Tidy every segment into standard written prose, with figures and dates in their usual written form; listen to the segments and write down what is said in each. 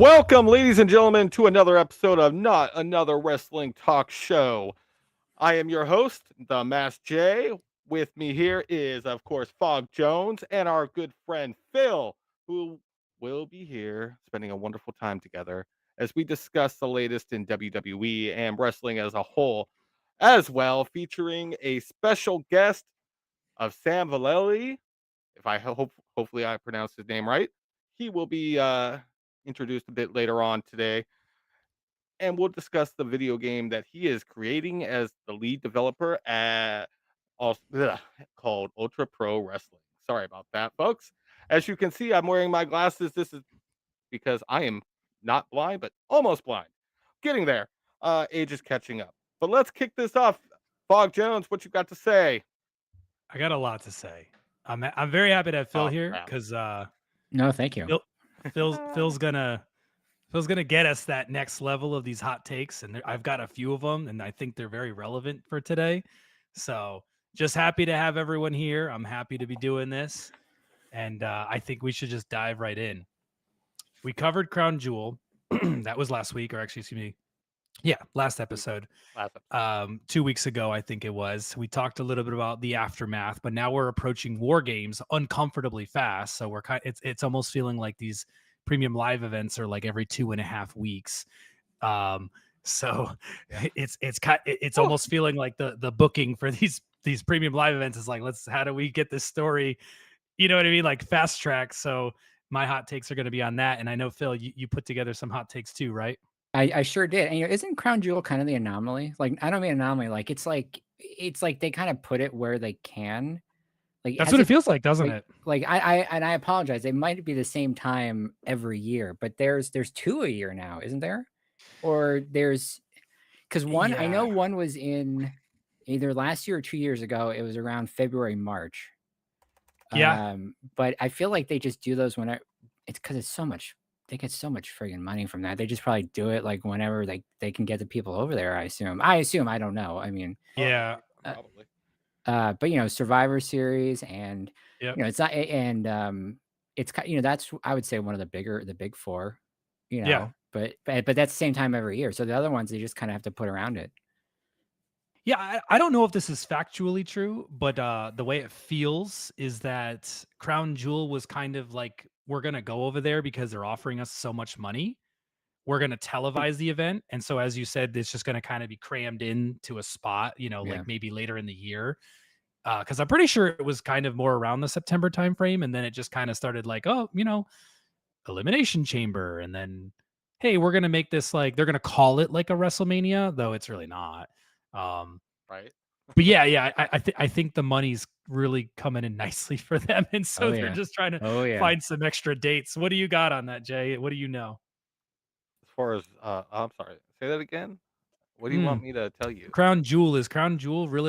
Welcome, ladies and gentlemen, to another episode of Not Another Wrestling Talk Show. I am your host, the Mass J. With me here is, of course, Fog Jones and our good friend Phil, who will be here spending a wonderful time together as we discuss the latest in WWE and wrestling as a whole, as well featuring a special guest of Sam Vallely. If I hopefully I pronounced his name right. He will be introduced a bit later on today, and we'll discuss the video game that he is creating as the lead developer at called Ultra Pro Wrestling. Sorry about that, folks. As you can see, I'm wearing my glasses. This is because I am not blind, but almost blind. Getting there. Age is catching up. But let's kick this off. Fog Jones, what you got to say? I got a lot to say. I'm very happy to have Phil Oh here crap. because No, thank you. Phil's gonna get us that next level of these hot takes, and I've got a few of them, and I think they're very relevant for today. So just happy to have everyone here. I'm happy to be doing this, and I think we should just dive right in. We covered Crown Jewel. That was last week, or actually, excuse me. Yeah, last episode. Last episode. 2 weeks ago, I think it was. We talked a little bit about the aftermath, but now we're approaching War Games uncomfortably fast. So it's almost feeling like these premium live events are like every 2.5 weeks. So Yeah. it's almost feeling like the booking for these premium live events is like, how do we get this story? You know what I mean? Like fast track. So my hot takes are going to be on that. And I know Phil, you put together some hot takes too, right? I sure did. And isn't Crown Jewel kind of the anomaly? Like, I don't mean anomaly. Like, it's like they kind of put it where they can. Like, That's has what it it feels like, doesn't it? like I apologize. It might be the same time every year, but there's two a year now, isn't there? Or there's because one I know Yeah. one was in either last year or 2 years ago. It was around February, March. Yeah. But I feel like they just do those whenever it's because it's so much. They get so much friggin' money from that. They just probably do it like whenever they can get the people over there. I assume. I don't know. I mean, Yeah. uh, Probably. but Survivor Series and Yep. it's not and it's that's I would say one of the big four. Yeah. But that's the same time every year. So the other ones they just kind of have to put around it. Yeah. I don't know if this is factually true, but the way it feels is that Crown Jewel was kind of like, we're going to go over there because they're offering us so much money. We're going to televise the event. And so, as you said, it's just going to kind of be crammed into a spot, like Yeah. maybe later in the year. Because I'm pretty sure it was kind of more around the September timeframe. And then it just kind of started like, oh, Elimination Chamber. And then, hey, we're going to make this like, they're going to call it like a WrestleMania, though it's really not. Right. But yeah, I think the money's really coming in nicely for them, and so Oh they're yeah. just trying to Oh yeah. find some extra dates. What do you got on that, Jay? What do you know? As far as I'm sorry, say that again. What do you Hmm. want me to tell you? Crown Jewel really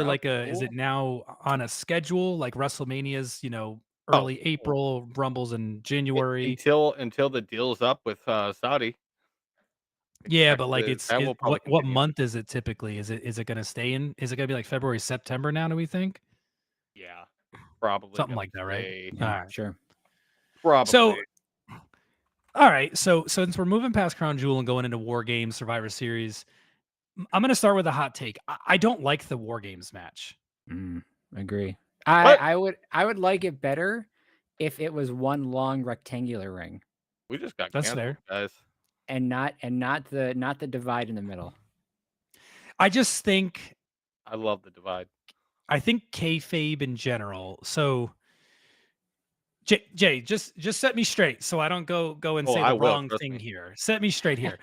Crown like a? Is it Jewel? now on a schedule like WrestleMania's? Oh, Early April, Rumbles in January. until the deal's up with Saudi. Yeah, but like That it. will probably What continue. month is it typically? Is it going to stay in? Is it going to be like February, September now? Do we think Yeah, probably something gonna like that, right? stay. All Yeah. right. Sure. Probably. So all right, so since we're moving past Crown Jewel and going into War Games Survivor Series, I'm going to start with a hot take. I don't like the War Games match. Agree. What? I would like it better if it was one long rectangular ring We just got That's canceled, fair. guys. and not the divide in the middle. I just think I love the divide. kayfabe in general. So Jay, just set me straight so I don't go and Oh, say I the will. wrong Trust thing me. here. Set me straight here.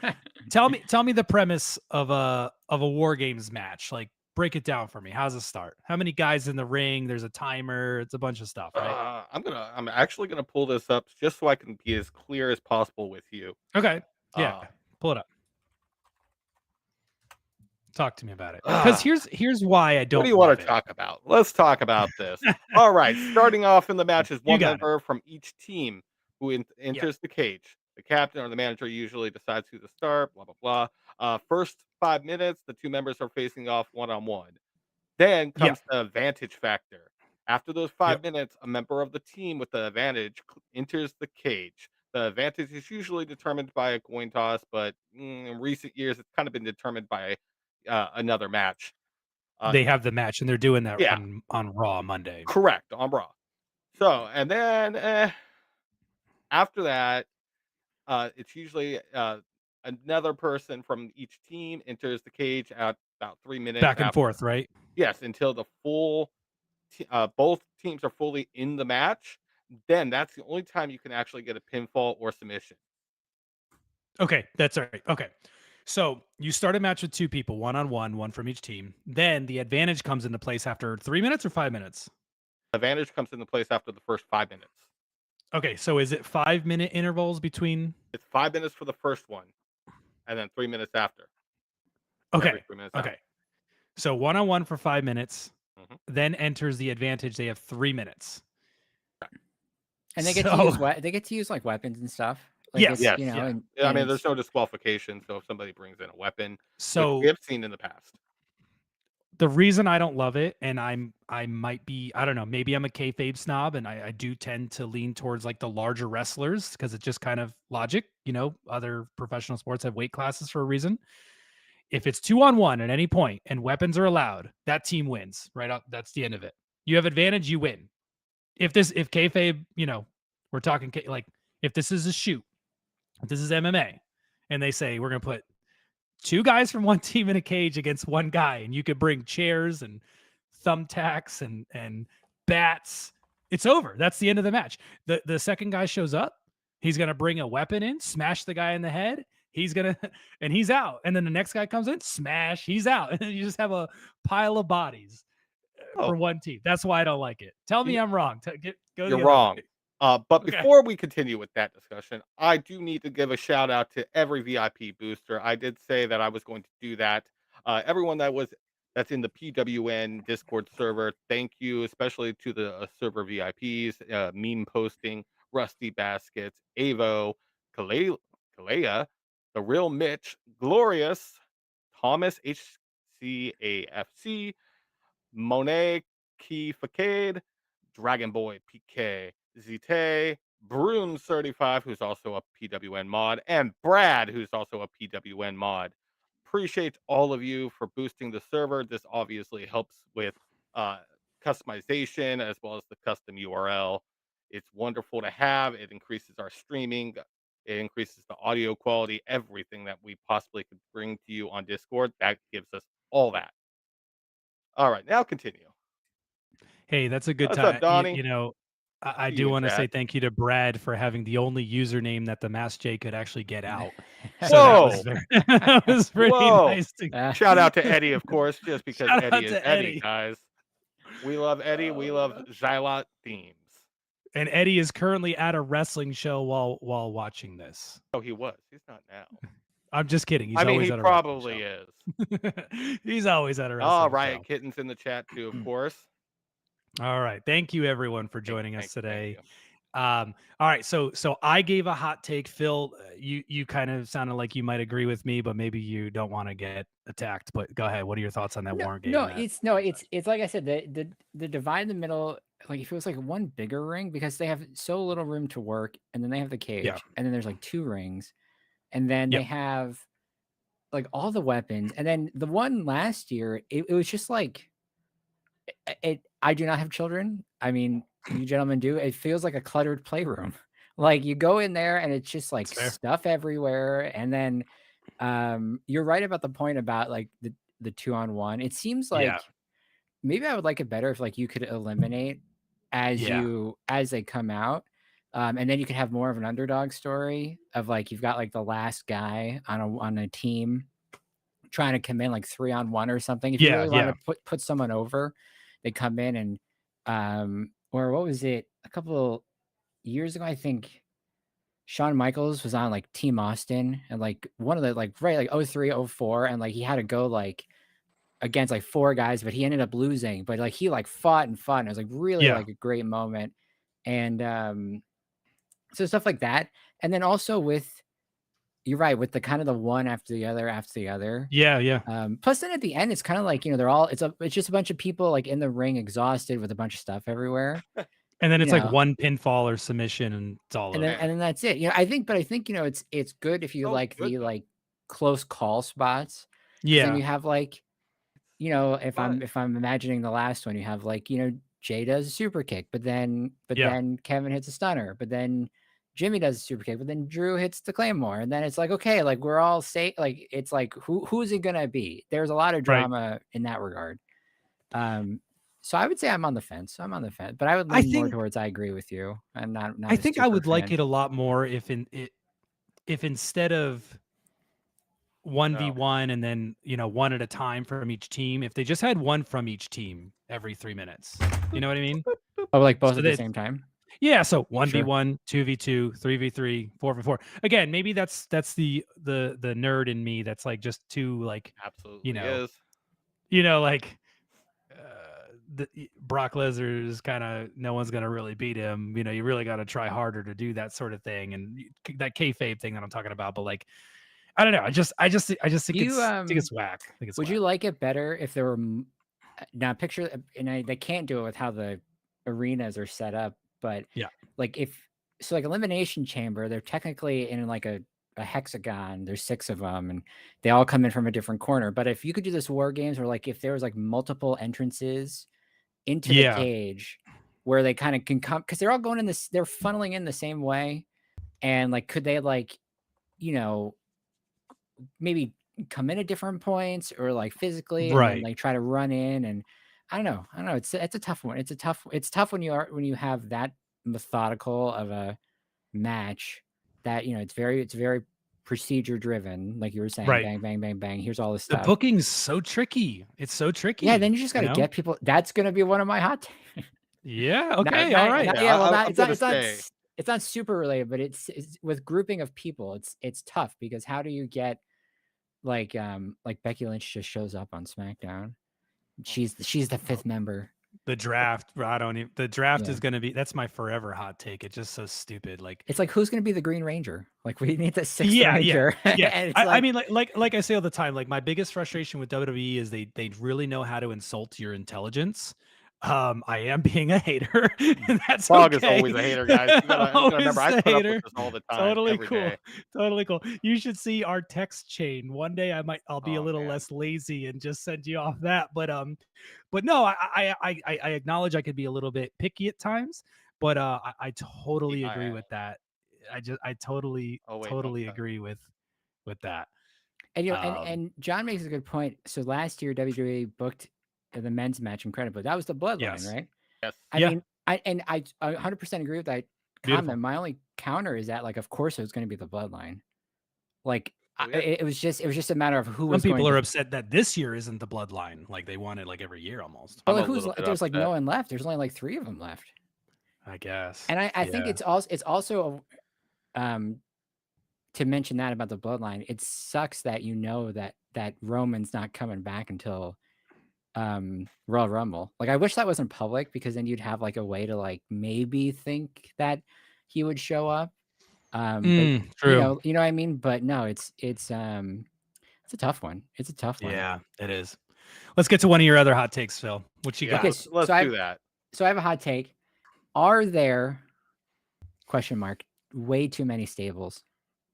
Tell me the premise of a War Games match. Like break it down for me. How's it start? How many guys in the ring? There's a timer. It's a bunch of stuff, right? I'm actually gonna pull this up just so I can be as clear as possible with you. Okay. Yeah. Uh, Pull it up. Talk to me about it. Because ah, here's why I what do don't you want love to it. talk about? Let's talk about this. All right, starting off in the match is You one got it. member from each team who Yep. enters the cage. The captain or the manager usually decides who to start. Blah blah blah. First 5 minutes, the two members are facing off one on one. Then Yeah. comes the advantage factor. After those Yep. 5 minutes, a member of the team with the advantage enters the cage. The advantage is usually determined by a coin toss, but in recent years, it's kind of been determined by another match. They have the match, and they're doing that Yeah, on Raw Monday. correct, on Raw. So, and then after that, it's usually another person from each team enters the cage at about 3 minutes Back and after. forth, right? Yes, until the both teams are fully in the match. Then that's the only time you can actually get a pinfall or submission. Okay, that's all right. Okay. So you start a match with two people, one-on-one, one from each team. Then the advantage comes into place after 3 minutes or 5 minutes? Advantage comes into place after the first 5 minutes. Okay, so is it 5-minute intervals between? It's 5 minutes for the first one, and then 3 minutes after. Every Okay, 3 minutes after. okay. So one-on-one for 5 minutes, Mhm. then enters the advantage. They have 3 minutes. And they get to So use they get to use like weapons and stuff. Like yes, it's Yes. you know, yeah. and, Yeah, I and mean, there's it's no disqualification. So if somebody brings in a weapon, which we So have seen in the past, the reason I don't love it, and I might be, I don't know, maybe I'm a kayfabe snob, and I do tend to lean towards like the larger wrestlers because it's just kind of logic. Other professional sports have weight classes for a reason. If it's 2-on-1 at any point and weapons are allowed, that team wins. Right up, that's the end of it. You have advantage, you win. If kayfabe, we're talking like if this is a shoot, if this is MMA, and they say we're gonna put two guys from one team in a cage against one guy, and you could bring chairs and thumbtacks and bats. It's over. That's the end of the match. The second guy shows up. He's gonna bring a weapon in, smash the guy in the head. He's gonna and he's out. And then the next guy comes in, smash, he's out. And then you just have a pile of bodies oh, for one team. That's why I don't like it. Tell me you, I'm wrong. Go you're the other wrong. way. But Okay. before we continue with that discussion, I do need to give a shout out to every VIP booster. I did say that I was going to do that. Everyone that's in the PWN Discord server, thank you, especially to the server VIPs, meme posting, Rusty Baskets, Avo, Kalea, the real Mitch, Glorious, Thomas HCAFC, Monet Key Facade, Dragon Boy PK, Zite, Broom35, who's also a PWN mod, and Brad, who's also a PWN mod. Appreciate all of you for boosting the server. This obviously helps with uh, customization as well as the custom URL. It's wonderful to have. It increases our streaming. It increases the audio quality, everything that we possibly could bring to you on Discord. That gives us all that. All right, now continue. Hey, that's a good What's up, time. Donnie? I See you do in want to say chat. thank you to Brad for having the only username that the Mass J could actually get out. So that was Whoa, very that was pretty whoa! nice to Shout out to Eddie, of course, just because shout Eddie out is to Eddie, Eddie. guys. We love Eddie. We Oh love gosh. Xylot themes. And Eddie is currently at a wrestling show while watching this. Oh, he was. He's not now. I'm just kidding. He's I mean, always he at a wrestling show. probably is. He's always at a All wrestling right, show. Kitten's in the chat too, of course. All right. Thank you everyone for Thank you, joining thank us you, thank today. you. All right, so I gave a hot take. Phil, you kind of sounded like you might agree with me, but maybe you don't want to get attacked. But go ahead. What are your thoughts on that no, Warren game? no, And that it's like I said, the divide in the middle, like it feels like one bigger ring because they have so little room to work, and then they have the cage, yeah, and then there's like two rings, and then they yep, have like all the weapons, and then the one last year, it was just like I do not have children. I mean, you gentlemen do. It feels like a cluttered playroom. Like you go in there and it's just like it's fair. stuff everywhere. And then you're right about the point about like the 2-on-1. It seems Yeah, like maybe I would like it better if like you could eliminate yeah, as they come out. And then you could have more of an underdog story of like you've got like the last guy on a team trying to come in like 3-on-1 or something. If you yeah, really yeah, wanted to put someone over, they come in and or what was it? A couple years ago, I think Shawn Michaels was on like Team Austin and like one of the like right like 03, 04, and like he had to go like against like four guys, but he ended up losing. But like he like fought and fought. And it was like really yeah, like a great moment. And so stuff like that. And then also with you're right, with the kind of the one after the other after the other. yeah, yeah, Plus then at the end, it's kind of like, they're all it's just a bunch of people like in the ring exhausted with a bunch of stuff everywhere. And then you it's like know, one pinfall or submission, and it's all and over. then that's it. I think it's good if you So like good the though. like close call spots, because then Yeah, you have like if But I'm imagining the last one, you have like Jay does a super kick, but yeah, then Kevin hits a stunner, but then Jimmy does a super kick, but then Drew hits the Claymore, and then it's like, okay, like we're all safe. Like it's like who's it gonna be? There's a lot of right. drama in that regard. So I would say I'm on the fence. I'm on the fence, but I would I lean more think towards I agree with you. I'm not I a think I super would like fan. it a lot more if instead of no. 1v1 and then one at a time from each team, if they just had one from each team every 3 minutes. You know what I mean? Oh, like both So at the that same time? yeah, so Sure. 1v1, 2v2, 3v3, 4v4. Again, maybe that's the nerd in me that's like just too like, you Absolutely know, is. like Brock Lesnar is kind of no one's gonna really beat him. You really got to try harder to do that sort of thing, and that kayfabe thing that I'm talking about. But like, I don't know. I just think You it's whack. I think it's would whack. you like it better if there were now picture, they can't do it with how the arenas are set up, but Yeah. like like elimination chamber, they're technically in like a hexagon. There's 6 of them, and they all come in from a different corner. But if you could do this war games, or like if there was like multiple entrances into the Yeah. cage, where they kind of can come, because they're all going in this, they're funneling in the same way, and like could they like you know maybe come in at different points, or like physically, and then Right. like try to run in, and I don't know, it's a tough one. It's tough when you have that methodical of a match, that it's very procedure driven, like you were saying, Right. bang bang bang bang, here's all this The stuff. booking's so tricky. It's so Yeah, tricky. then you just got You to know. get people. That's going to be one of my hot Yeah. not, Okay. All not, right. not Yeah, yeah, well, I'm gonna say it's not super related, but it's with grouping of people, it's tough, because how do you get like Becky Lynch just shows up on SmackDown. She's the 5th member. The draft. I don't even. The draft Yeah. is gonna be. That's my forever hot take. It's just so stupid. Like. It's like, who's going to be the Green Ranger? Like, we need the 6th Yeah, yeah, Ranger. yeah. And it's I like, mean, like I say all the time, like my biggest frustration with WWE is they really know how to insult your intelligence. I am being a hater, and that's Fog is okay. always a hater, guys. You gotta remember, Always I a put up with hater. this all the time, Totally every cool. day. Totally cool. You should see our text chain. One day I'll be a Oh little man. less lazy and just send you off that. But no, I acknowledge I could be a little bit picky at times, but I totally agree I with that. I totally oh wait, don't totally cut. agree with that. and Um, and John makes a good point. So last year WWE booked the men's match incredibly. That was the Bloodline, yes. right? Yes. I Yeah. mean, I 100% agree with that Beautiful. comment. My only counter is that, like, of course it was going to be the Bloodline. Like, Oh yeah. it was just a matter of who Some was going people are to. upset that this year isn't the bloodline. Like they want it like every year almost. But I'm like, a little bit there's like upset. no one left. There's only like 3 of them left. I guess. And I think Yeah. it's also to mention that about the Bloodline. It sucks that that Roman's not coming back until Royal Rumble. Like, I wish that wasn't public, because then you'd have like a way to like maybe think that he would show up. But True. you know what I mean? But no, it's a tough one. It's a tough one. Yeah, it is. Let's get to one of your other hot takes, Phil. What you Yeah, got? Okay, let's do that. so I have a hot take. Are there, question mark, way too many stables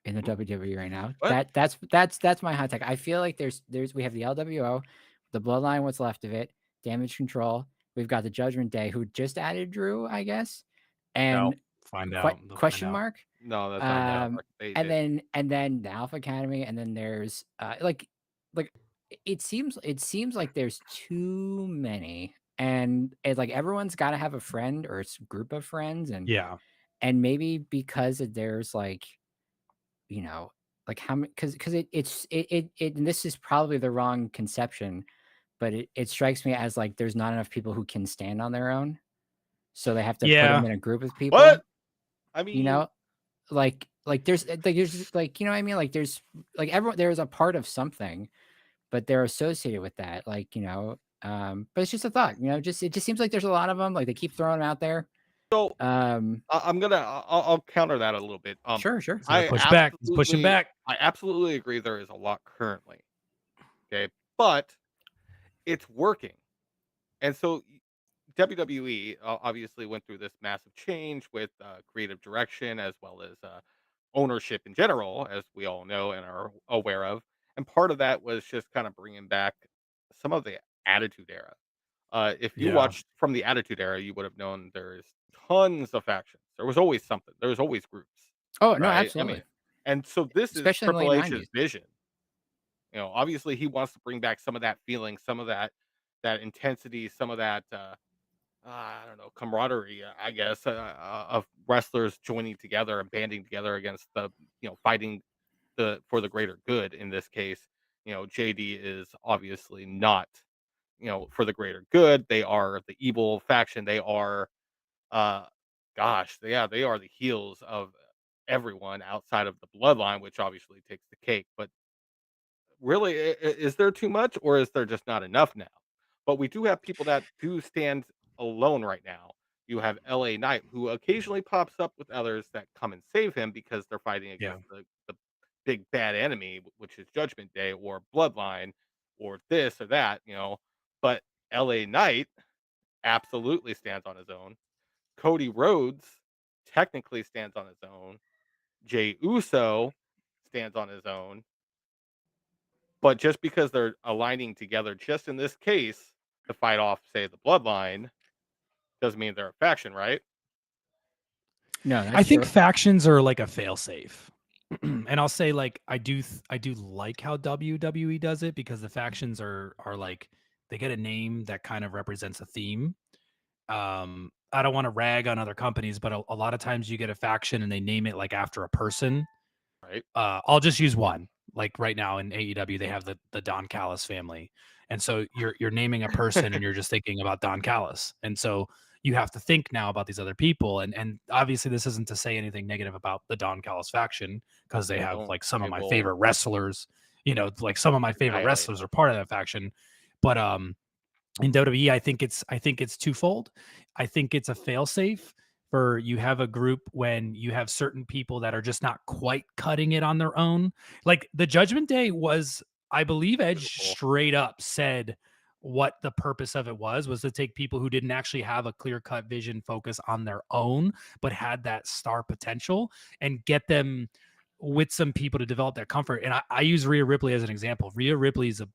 in the WWE right now? What? That's my hot take. I feel like we have the LWO, the Bloodline, what's left of it, Damage Control. We've got the Judgment Day, who just added Drew, I guess, No. and Find out. They'll question find out. mark. No, that's not Um, they and did. then the Alpha Academy, and then there's like it seems like there's too many, and it's like everyone's got to have a friend or a group of friends, Yeah. and maybe because there's like like how many, because and this is probably the wrong conception, but it strikes me as like there's not enough people who can stand on their own, so they have to put them Yeah. in a group of people. What? I You mean, know, there's like, you know what I mean? Like there's like everyone, there's a part of something, but they're associated with that. Like, but it's just a thought, it just seems like there's a lot of them. Like they keep throwing them out there. so Um, I'll counter that a little bit. sure. He's gonna push back. He's pushing back. I absolutely agree there is a lot currently. Okay, but it's working. And so WWE obviously went through this massive change with creative direction as well as ownership in general, as we all know and are aware of. And part of that was just kind of bringing back some of the Attitude Era. If you Yeah. watched from the Attitude Era, you would have known there's tons of factions. There was always something. There was always groups, Oh no, right? I mean, absolutely. and so this is Especially in the late Triple H's 90s. vision. Obviously he wants to bring back some of that feeling, some of that intensity, some of that I don't know, camaraderie, I guess, of wrestlers joining together and banding together against fighting for the greater good. In this case, JD is obviously not, for the greater good. They are the evil faction. They are, uh, gosh, yeah, they are the heels of everyone outside of the bloodline, which obviously takes the cake. But really, is there too much or is there just not enough now? But we do have people that do stand alone right now. You have LA Knight, who occasionally pops up with others that come and save him because they're fighting Yeah. against the big bad enemy, which is Judgment Day or Bloodline or this or that. But LA Knight absolutely stands on his own. Cody Rhodes technically stands on his own. Jay Uso stands on his own. But just because they're aligning together, just in this case, to fight off, say, the bloodline, doesn't mean they're a faction, right? No, I that's think true. factions are like a failsafe. And I'll say like I do like how WWE does it because the factions are like they get a name that kind of represents a theme. I don't want to rag on other companies, but a lot of times you get a faction and they name it like after a person. Right? I'll just use one. Like right now in AEW, they have the Don Callis family, and so you're naming a person and you're just thinking about Don Callis, and so you have to think now about these other people, and obviously this isn't to say anything negative about the Don Callis faction because they have Don't like some they of my will favorite wrestlers. Like some of my favorite annihilate wrestlers them. are part of that faction, but in WWE, I think it's twofold. I think it's a failsafe for you have a group when you have certain people that are just not quite cutting it on their own. Like the Judgment Day was, I believe Edge Beautiful. straight up said what the purpose of it was to take people who didn't actually have a clear cut vision focus on their own, but had that star potential and get them with some people to develop their comfort. And I use Rhea Ripley as an example. Rhea Ripley is a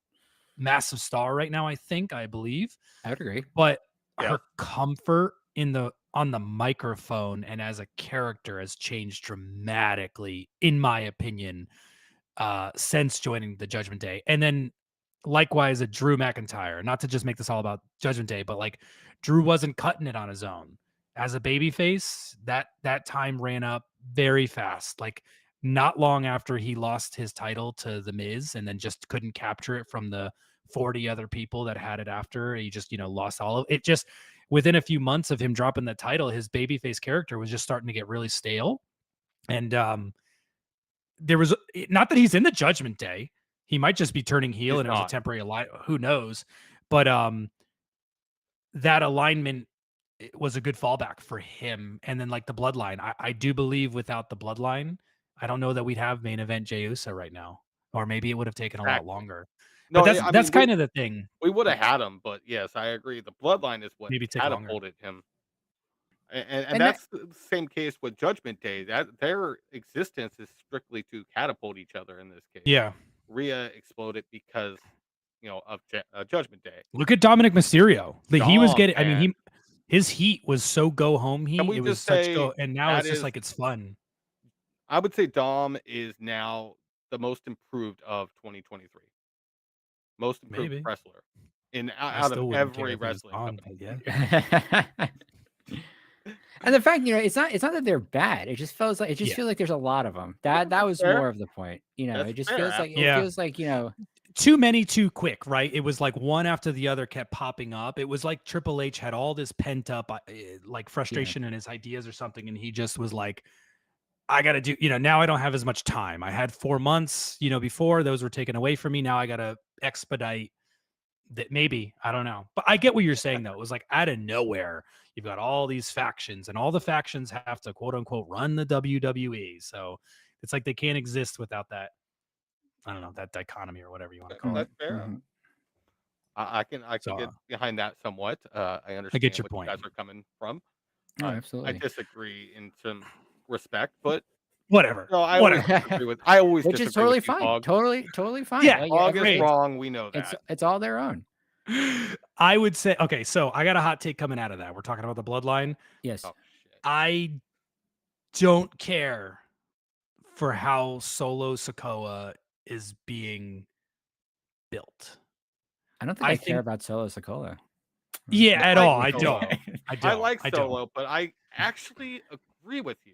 massive star right now, I believe, I would agree. but Yeah. her comfort on the microphone and as a character has changed dramatically, in my opinion, since joining the Judgment Day. And then likewise a Drew McIntyre, not to just make this all about Judgment Day, but like Drew wasn't cutting it on his own. As a babyface, that time ran up very fast. Like not long after he lost his title to The Miz and then just couldn't capture it from the 40 other people that had it after. He just, lost all of it. Just within a few months of him dropping the title, his babyface character was just starting to get really stale. And there was not that he's in the Judgment Day. He might just be turning heel He's and it was a not. temporary who knows. But that alignment was a good fallback for him. And then like the bloodline, I do believe without the bloodline, I don't know that we'd have main event Jey Uso right now. Or maybe it would have taken a lot Exactly. longer. But No, that's I that's mean kind of the thing. we would have had him, but yes, I agree. The bloodline is what Maybe take longer. catapulted him. And And that that's the same case with Judgment Day. That their existence is strictly to catapult each other in this case. Yeah. Rhea exploded because, of Judgment Day. Look at Dominic Mysterio. He was Dom, getting, I mean, man. his heat was so go home Can heat. we It was just such say go, and now that it's just is like it's fun. I would say Dom is now the most improved of 2023. Most improved Maybe. wrestler I out of still wouldn't care every if he was wrestling gone, company. but yeah. and the fact, it's not that they're bad. It just feels like Yeah. there's a lot of them. Yeah, That that's was fair. more of the point. That's It just fair, feels like absolutely. Too many too quick, right? It was like one after the other kept popping up. It was like Triple H had all this pent up like Yeah. frustration in his ideas or something, and he just was like, I got to do, now I don't have as much time. I had 4 months, before those were taken away from me. Now I got to expedite that. Maybe, I don't know. But I get what you're saying though. It was like out of nowhere, you've got all these factions and all the factions have to quote unquote run the WWE. So it's like they can't exist without that. I don't know, that dichotomy or whatever you want to call That's it. fair. Mhm. I can So get behind that somewhat. I I get understand your what you point. guys are coming from. Oh, I absolutely. disagree in some respect, but Whatever. no, Whatever. I always Which is disagree with totally you, fine. Fog. Totally fine. Yeah. Like, Fog is everybody, Hey, wrong. We know it's that. it's all their own. I would say okay. So I got a hot take coming out of that. We're talking about the bloodline. Yes. Oh shit. I don't care for how Solo Sokoa is being built. I don't think I I care think about Solo Sokola. yeah, I at like all. I Solo. don't. I I don't. like I don't. Solo, but I actually agree with you.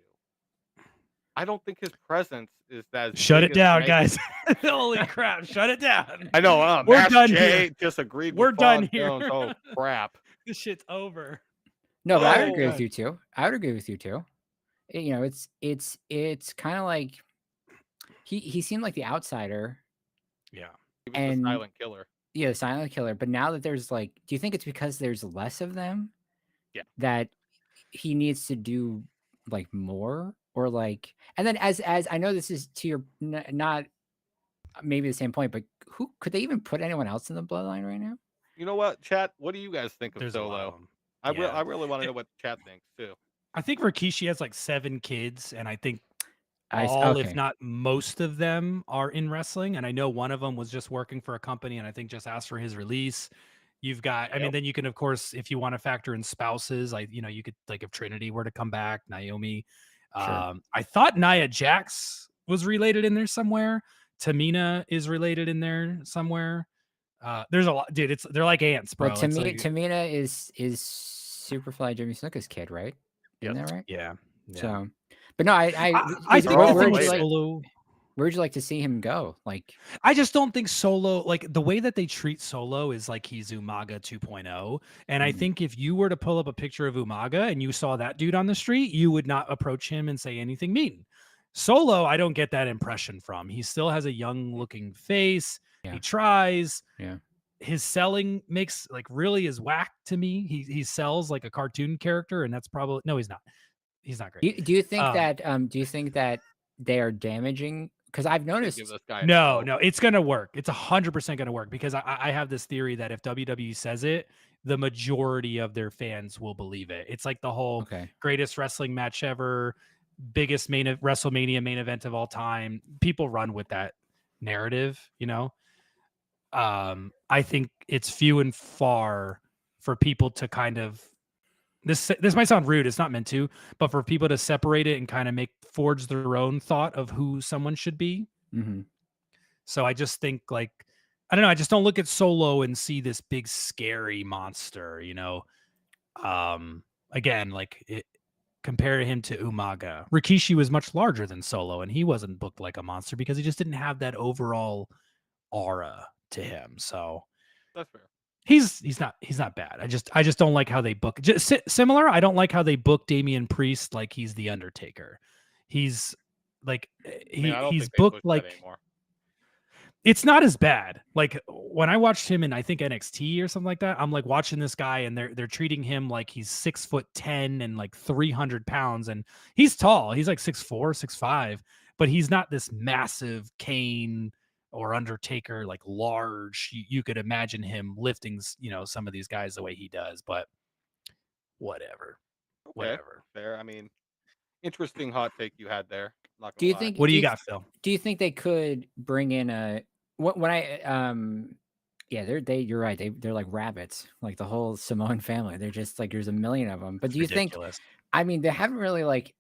I don't think his presence is as Shut big it as down, make. guys. Holy crap! Shut it down. I know. We're Mass done here. J disagreed with We're done Fog here. Jones. Oh crap. This shit's over. No, but I would Oh, agree with God. you too. I would agree with you too. You know, it's kind of like he seemed like the outsider, Yeah. he was the and silent killer. yeah, the silent killer. But now that there's like, do you think it's because there's less of them Yeah. that he needs to do like more, or like? And then as I know this is to your not maybe the same point, but who could they even put anyone else in the bloodline right now? You know what, chat? What do you guys think of There's a lot of Solo? them. I Yeah. really want to know what the chat thinks too. I think Rikishi has like 7 kids, and I think all, if Okay, not most of them, are in wrestling. And I know one of them was just working for a company, and I think just asked for his release. You've got, I mean, Yep. then you can, of course, if you want to factor in spouses, like you could like if Trinity were to come back, Naomi. sure. I thought Nia Jax was related in there somewhere. Tamina is related in there somewhere. There's a lot, dude. They're like ants, Well, bro. It's like, Tamina is Superfly Jimmy Snuka's kid, right? Isn't Yes. that right? yeah, yeah. So, but no, I think the all thing with related. Solo. where'd you like to see him go? Like, I just don't think Solo, like the way that they treat Solo is like he's Umaga 2.0. And I Mhm. think if you were to pull up a picture of Umaga and you saw that dude on the street, you would not approach him and say anything mean. Solo, I don't get that impression from. He still has a young looking face. Yeah. He tries. Yeah. His selling makes like really is whack to me. He sells like a cartoon character, and that's probably no, he's not. He's not great. Do you think that they are damaging? Because I've Give noticed. this guy No, it's gonna work. It's 100% gonna work because I have this theory that if WWE says it, the majority of their fans will believe it. It's like the whole Okay. greatest wrestling match ever, biggest WrestleMania main event of all time. People run with that narrative, you know. I think it's few and far for people to kind of this might sound rude, it's not meant to, but for people to separate it and kind of forge their own thought of who someone should be. Mm-hmm. So I just think like I don't know, I just don't look at Solo and see this big scary monster, you know. Again, like compare him to Umaga. Rikishi was much larger than Solo and he wasn't booked like a monster because he just didn't have that overall aura to him. So That's fair. he's not bad. I just don't like how they book just similar. I don't like how they book Damian Priest like he's the Undertaker. He's like I mean, I don't he's think they push booked that like anymore. it's not as bad. Like when I watched him in I think NXT or something like that, I'm like watching this guy and they're treating him like he's 6'10" and like 300 pounds, and he's tall. He's like 6'4", 6'5", but he's not this massive Kane or Undertaker like large. You could imagine him lifting, some of these guys the way he does, but whatever, Okay, whatever. fair. I mean, interesting hot take you had there. Not Do gonna you lie. think? What do you got, Phil? Do you think they could bring in a when I yeah, you're right. They're like rabbits, like the whole Samoan family. They're just like there's a million of them. But It's do you think? ridiculous. I mean, they haven't really like.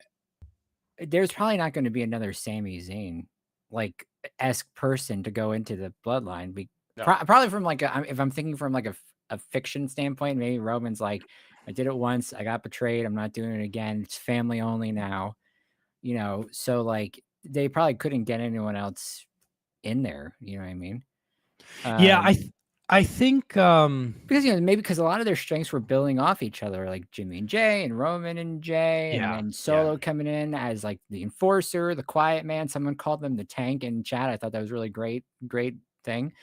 There's probably not going to be another Sami Zayn like esque person to go into the bloodline. No. Probably from like if I'm thinking from like a fiction standpoint, maybe Roman's like, I did it once, I got betrayed, I'm not doing it again. It's family only now, So like they probably couldn't get anyone else in there. You know what I mean? Yeah, I think because maybe because a lot of their strengths were building off each other, like Jimmy and Jay and Roman and Jay, and Yeah, then Solo coming in as like the enforcer, the quiet man. Someone called them the tank in chat. I thought that was really great thing.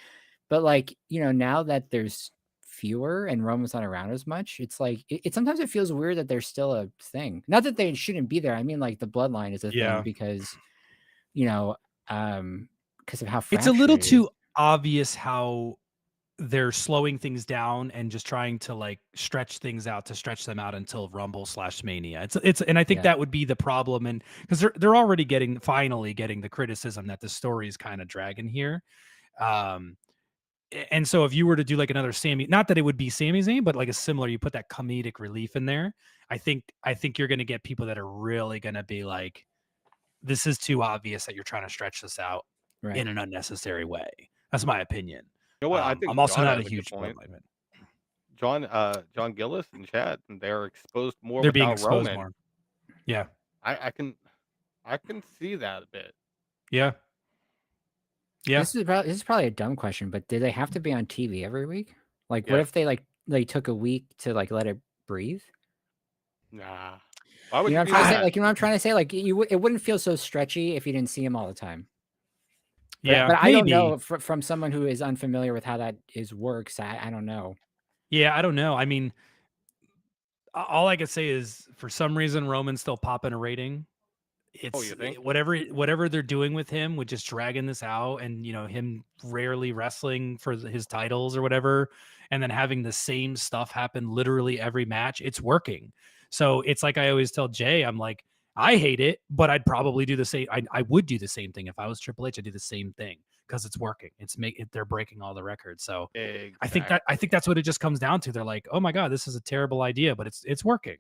But like now that there's fewer and Roman's not around as much, it's like it sometimes it feels weird that they're still a thing. Not that they shouldn't be there. I mean, like the bloodline is a thing because because of how it's a little fractured it is. too obvious how they're slowing things down and just trying to like stretch things out to stretch them out until Rumble/Mania. And I think Yeah. that would be the problem, and because they're already finally getting the criticism that the story is kind of dragging here. And so if you were to do like another Sammy, not that it would be Sami Zayn, but like a similar, you put that comedic relief in there. I think you're going to get people that are really going to be like, this is too obvious that you're trying to stretch this out Right. in an unnecessary way. That's my opinion. You know what? I think I'm also John not a has a good huge point. Bloodline fan. John Gillis in chat, and they're exposed more They're being without exposed Roman. more. Yeah. I can see that a bit. Yeah. Yeah. This is probably a dumb question, but do they have to be on TV every week? Like, what Yes. if they took a week to like let it breathe? Nah. Why would You know you what I'm do trying to say? that? Like, you know what I'm trying to say? Like, it wouldn't feel so stretchy if you didn't see him all the time. Yeah. But I don't maybe. know from someone who is unfamiliar with how that works. I don't know. Yeah. I don't know. I mean, all I could say is for some reason, Roman's still popping a rating. It's you think? whatever they're doing with him, with just dragging this out, and him rarely wrestling for his titles or whatever, and then having the same stuff happen literally every match. It's working. So it's like I always tell Jay, I'm like, I hate it, but I'd probably do the same. I would do the same thing if I was Triple H. I'd do the same thing because it's working. They're breaking all the records. So Exactly. I think that's what it just comes down to. They're like, oh my god, this is a terrible idea, but it's working.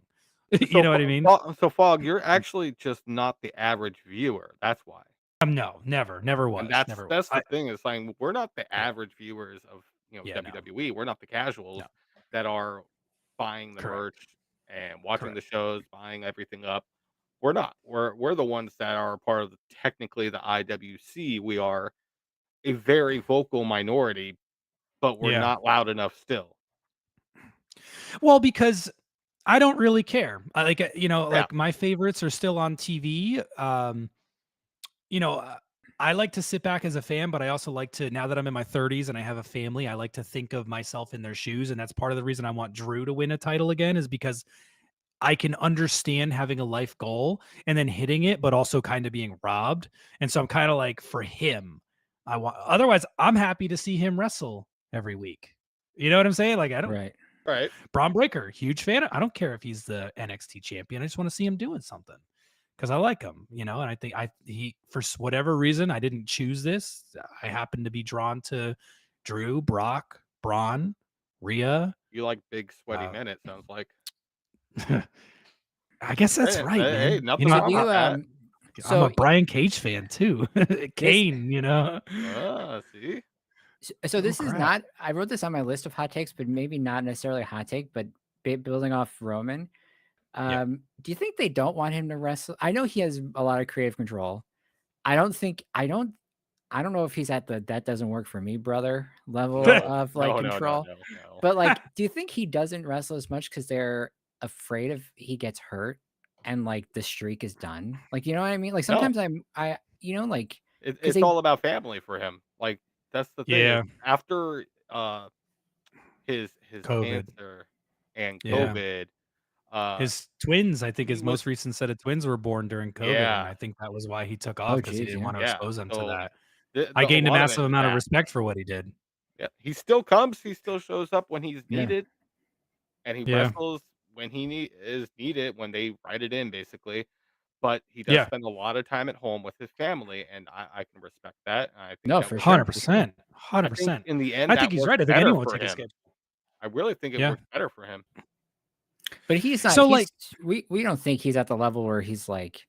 So You know what I mean? So Fog, you're actually just not the average viewer. That's why. No, never was, And that's never was. that's the thing is like we're not the Yeah. average viewers of Yeah, no. WWE. We're not the casuals No. that are buying the Correct. merch and watching the Correct. shows, buying everything up. We're not. We're the ones that are part of technically the IWC. We are a very vocal minority, but we're Yeah. not loud enough still. Well, because I don't really care. I like, Yeah. like my favorites are still on TV. I like to sit back as a fan, but I also like to, now that I'm in my 30s and I have a family, I like to think of myself in their shoes. And that's part of the reason I want Drew to win a title again, is because I can understand having a life goal and then hitting it, but also kind of being robbed. And so I'm kind of like, for him, otherwise I'm happy to see him wrestle every week. You know what I'm saying? Like, I don't, Right. Right. Braun Breaker, huge fan. I don't care if he's the NXT champion. I just want to see him doing something because I like him, and I think he, for whatever reason, I didn't choose this. I happened to be drawn to Drew, Brock, Braun, Rhea. You like big sweaty men, it sounds like. I guess that's right, man. Hey, nothing wrong with that. I'm So a Brian Cage fan too. Kane, See? So this is crap. not, I wrote this on my list of hot takes, but maybe not necessarily a hot take, but building off Roman. Yeah. Do you think they don't want him to wrestle? I know he has a lot of creative control. I don't know if he's at the that doesn't work for me, brother level of like control. No. But like, do you think he doesn't wrestle as much because they're afraid of he gets hurt and like the streak is done? Like, you know what I mean? Like sometimes like it's all about family for him. Like that's the thing. Yeah. Is after his COVID. cancer and Yeah. COVID, his twins, I think he his was- most recent set of twins were born during COVID, Yeah. and I think that was why he took off, because he geez, didn't yeah. want to Yeah, expose them to so that. I gained a massive amount of respect for what he did. Yeah, he still comes. He still shows up when he's Yeah. needed, and he Yeah. wrestles when he is needed, when they write it in, basically. But he does Yeah. spend a lot of time at home with his family, and I can respect that. And I think No, that for works. sure. 100%. I think 100%. in the end, I that think he's works right. I think better anyone would for take a him. skip. I really think it Yeah. works better for him. But he's not. So, we don't think he's at the level where he's like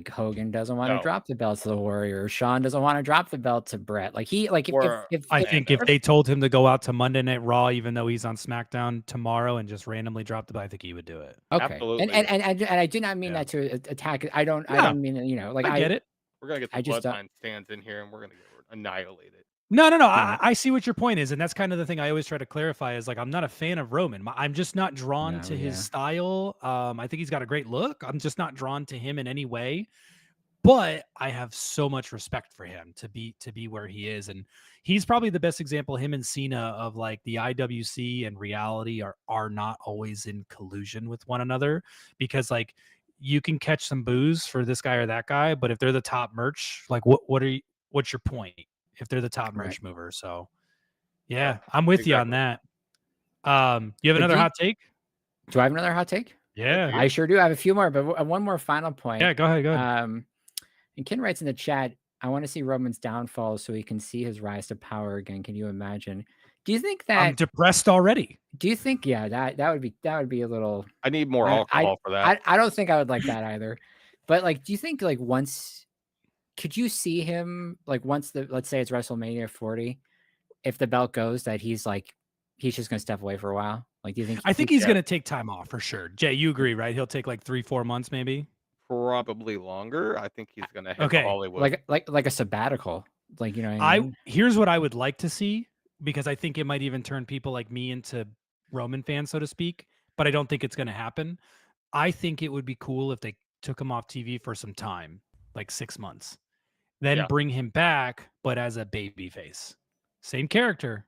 Hogan doesn't want to No. drop the belt to the Warrior. Or Sean doesn't want to drop the belt to Brett. Like he like if I think if they told him to go out to Monday Night Raw, even though he's on SmackDown tomorrow, and just randomly drop the belt, I think he would do it. Okay. Absolutely. And I do not mean that to attack. I don't mean like I get it. We're gonna get the I just bloodline stands in here, and we're gonna get annihilated. No. Yeah. I see what your point is, and that's kind of the thing I always try to clarify is like I'm not a fan of Roman. I'm just not drawn No, to his yeah. style. I think he's got a great look. I'm just not drawn to him in any way. But I have so much respect for him to be where he is, and he's probably the best example. Him and Cena of like the IWC and reality are not always in collusion with one another, because like you can catch some boos for this guy or that guy, but if they're the top merch, like what's your point? if they're the top Right. merch mover. So yeah, I'm with you on exactly. that. You have But another hot take? do I have another hot take? Yeah. do. I sure do. I have a few more, but one more final point. Yeah, go ahead. And Ken writes in the chat, I want to see Roman's downfall so he can see his rise to power again. Can you imagine? Do you think I'm that? depressed already. Do you think? Yeah, that would be a little. I need more alcohol for that. I don't think I would like that either. But like, do you think like once? Could you see him like once let's say it's WrestleMania 40, if the belt goes, that he's just gonna step away for a while? Like, do you think? I think he's gonna take time off for sure. Jay, you agree, right? He'll take like 3-4 months, maybe. Probably longer. I think he's gonna head to Hollywood. like a sabbatical. Like, you know what I mean? Here's what I would like to see, because I think it might even turn people like me into Roman fans, so to speak. But I don't think it's gonna happen. I think it would be cool if they took him off TV for some time, like 6 months, then Yeah. bring him back, but as a baby face. Same character,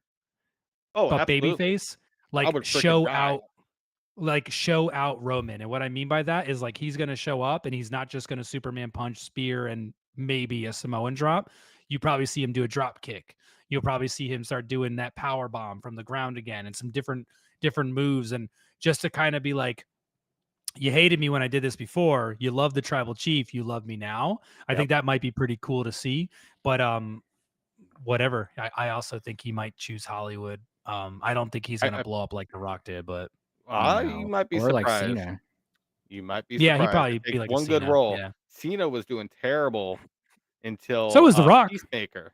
Oh, but absolutely. baby face, I like would freaking die. show out Roman. And what I mean by that is like he's gonna show up and he's not just gonna Superman punch, spear, and maybe a Samoan drop. You probably see him do a drop kick. You'll probably see him start doing that power bomb from the ground again and some different moves, and just to kind of be like, you hated me when I did this before. You love the tribal chief. You love me now. I think that might be pretty cool to see. But whatever. I also think he might choose Hollywood. I don't think he's gonna blow up like The Rock did, but You might be or like surprised. Cena. You might be yeah, surprised. he probably It be takes like one a good Cena. role. Yeah. Cena was doing terrible until So was The Rock. Peacemaker.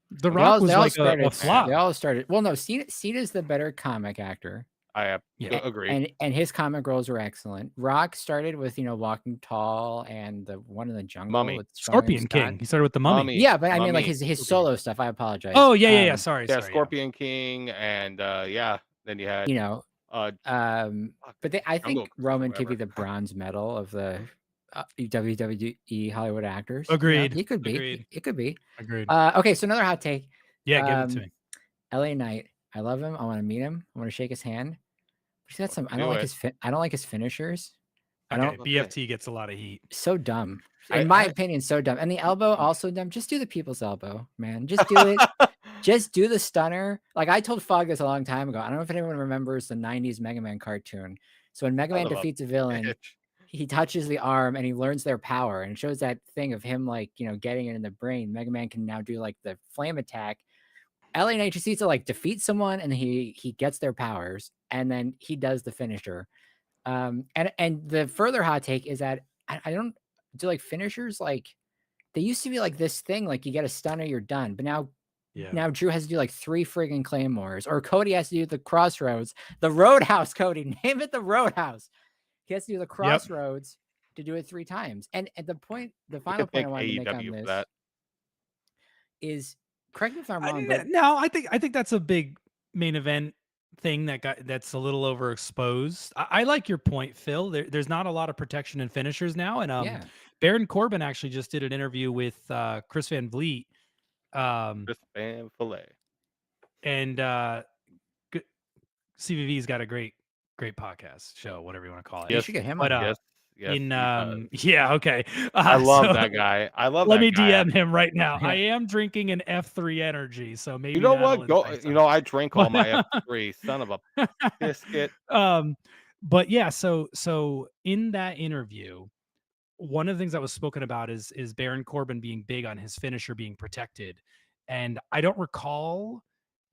The Rock was like a flop. They all started. Well, no, Cena's the better comic actor. I agree. And his comic roles were excellent. Rock started with Walking Tall and the one in the jungle Mummy. with Scorpion King. He started with the Mummy. Yeah, but I mean like his solo stuff. I apologize. Oh yeah. Sorry. Scorpion King, and then you had but I think Roman could be the bronze medal of the WWE Hollywood actors. Agreed. He could be. Agreed. It could be. Agreed. Okay, so another hot take. Yeah, give it to me. LA Knight. I love him. I want to meet him. I want to shake his hand. He's got some. I don't like his finishers. Okay, BFT gets a lot of heat. So dumb. In my opinion, so dumb. And the elbow also dumb. Just do the people's elbow, man. Just do it. Just do the stunner. Like I told Fogg this a long time ago. I don't know if anyone remembers the 90s Mega Man cartoon. So when Mega Man defeats a villain, he touches the arm and he learns their power. And it shows that thing of him getting it in the brain. Mega Man can now do like the flame attack. LA Knight just needs to defeat someone and he gets their powers and then he does the finisher. And the further hot take is that I don't do finishers. They used to be this thing, you get a stunner, you're done. But now Drew has to do 3 friggin' claymores, or Cody has to do the crossroads, the Roadhouse. Cody, name it the Roadhouse. He has to do the crossroads to do it 3 times. And at the final point I wanted to make on this is, correct me if I'm wrong, but no, I think that's a big main event thing that's a little overexposed. I like your point, Phil. There's not a lot of protection in finishers now, and Baron Corbin actually just did an interview with Chris Van Vliet. Chris Van Vliet. And CVV's got a great podcast show, whatever you want to call it. You should get him on. Okay. I love that guy. Let me DM him right now. I am drinking an F3 energy, so maybe you know what? I drink all my F3. Son of a biscuit. But yeah, so in that interview, one of the things that was spoken about is Baron Corbin being big on his finisher being protected. And I don't recall,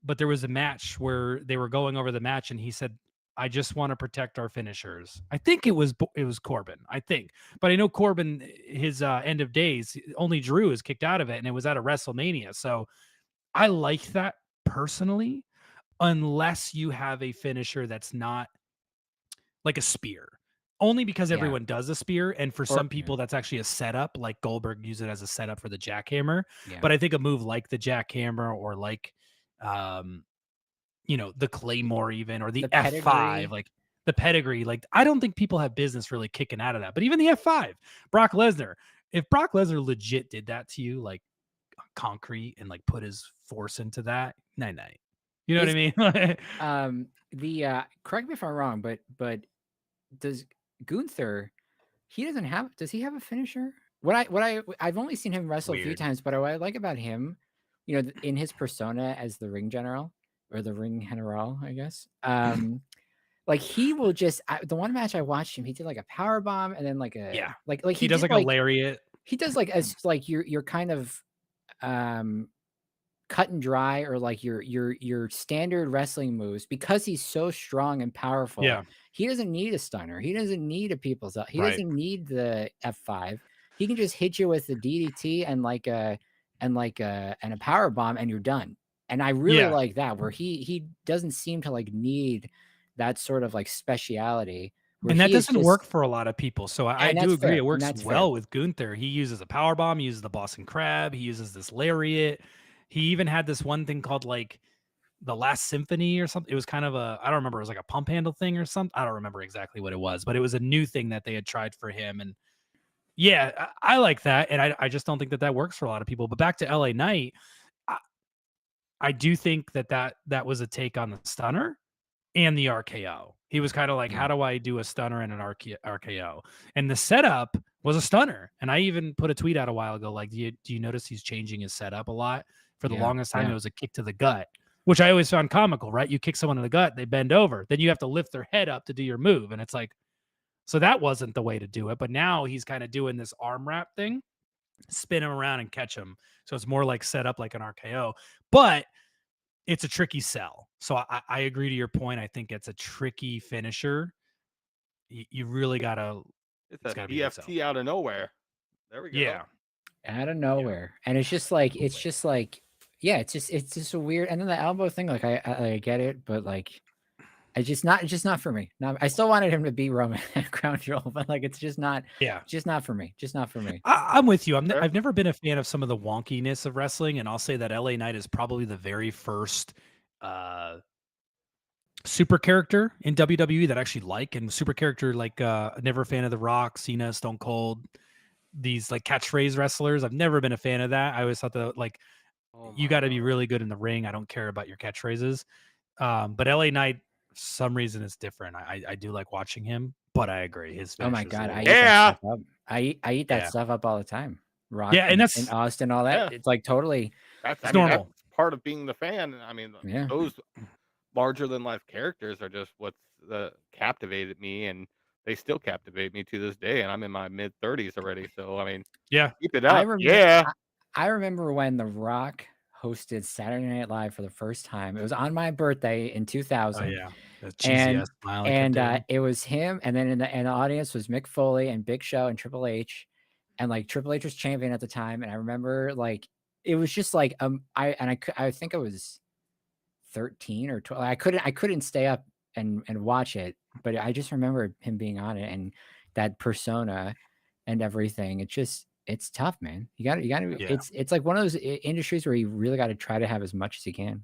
but there was a match where they were going over the match and he said, I just want to protect our finishers. I think it was Corbin, but I know Corbin, his end of days, only Drew is kicked out of it, and it was at a WrestleMania. So I like that personally, unless you have a finisher that's not like a spear, only because everyone does a spear. And for some people, that's actually a setup, like Goldberg used it as a setup for the jackhammer. But I think a move like the jackhammer or the Claymore even, or the F5, the pedigree, I don't think people have business really kicking out of that. But even the F5, Brock Lesnar, if Brock Lesnar legit did that to you, concrete, and put his force into that, night. You know what I mean? Correct me if I'm wrong, but does Gunther, does he have a finisher? I've only seen him wrestle a few times, but what I like about him, in his persona as the ring general or the ring general, I guess. Like he will just the one match I watched him, he did like a power bomb and then like a Yeah. like He he does did like a lariat. he does like as like you're kind of um cut and dry or like your standard wrestling moves because he's so strong and powerful. Yeah. He doesn't need a stunner. He doesn't need a people's up. He Right. doesn't need the F5. He can just hit you with the DDT and a power bomb and you're done. And I really Yeah. like that where he doesn't seem to like need that sort of like speciality where And that he is doesn't work just for a lot of people. So I and do that's agree. fair. It And works that's fair. well with Gunther. He uses a power bomb, he uses the Boston Crab, he uses this lariat. He even had this one thing called like the Last Symphony or something. It was kind of I don't remember, it was like a pump handle thing or something. I don't remember exactly what it was, but it was a new thing that they had tried for him. And yeah, I like that. And I just don't think that that works for a lot of people. But back to LA Knight, I, I do think that was a take on the stunner and the RKO. He was kind of like, Yeah. how do I do a stunner and an RKO? And the setup was a stunner. And I even put a tweet out a while ago, like, do you notice he's changing his setup a lot? For the Yeah. longest time, Yeah. it was a kick to the gut, which I always found comical, right? You kick someone in the gut, they bend over, then you have to lift their head up to do your move. And it's like, so that wasn't the way to do it. But now he's kind of doing this arm wrap thing, spin him around and catch him. So it's more like set up like an RKO. But it's a tricky sell. So I agree to your point. I think it's a tricky finisher. You really gotta. It's It's a gotta be a good sell. BFT out of nowhere. There we go. Yeah. Out of Yeah. nowhere. And it's just like yeah, it's just a weird and then the elbow thing, like I get it, but like it's just not for me. Not I still wanted him to beat Roman at Crown Jewel, but like it's Yeah. just not for me. Just not for me. I'm with you. Fair. I've never been a fan of some of the wonkiness of wrestling, and I'll say that LA Knight is probably the very first super character in WWE that I actually like. And super character, like never a fan of The Rock, Cena, Stone Cold, these like catchphrase wrestlers. I've never been a fan of that. I always thought that like Oh you my got to be God. really good in the ring. I don't care about your catchphrases. But LA Knight, for some reason, is different. I do like watching him, but I agree his Oh my finish is a god, I little eat that Yeah. stuff up. I eat that yeah stuff up all the time. Rock yeah, and and that's Austin, all that. Yeah. It's like totally That's it's I mean, that's normal. part of being the fan. I mean, yeah. those larger than life characters are just what's captivated me, and they still captivate me to this day. And I'm in my mid 30s already, so I mean, Yeah. keep it I up. remember Yeah. I remember when The Rock hosted Saturday Night Live for the first time. It was on my birthday in Oh 2000. yeah, the cheesy And ass smile I kept doing. it was him, and then in the audience was Mick Foley and Big Show and Triple H, and like Triple H was champion at the time, and I remember like it was just like I think I was 13 or 12. I couldn't stay up and watch it, but I just remember him being on it and that persona and everything. It's tough, man. You got to Yeah, it's like one of those industries where you really got to try to have as much as you can.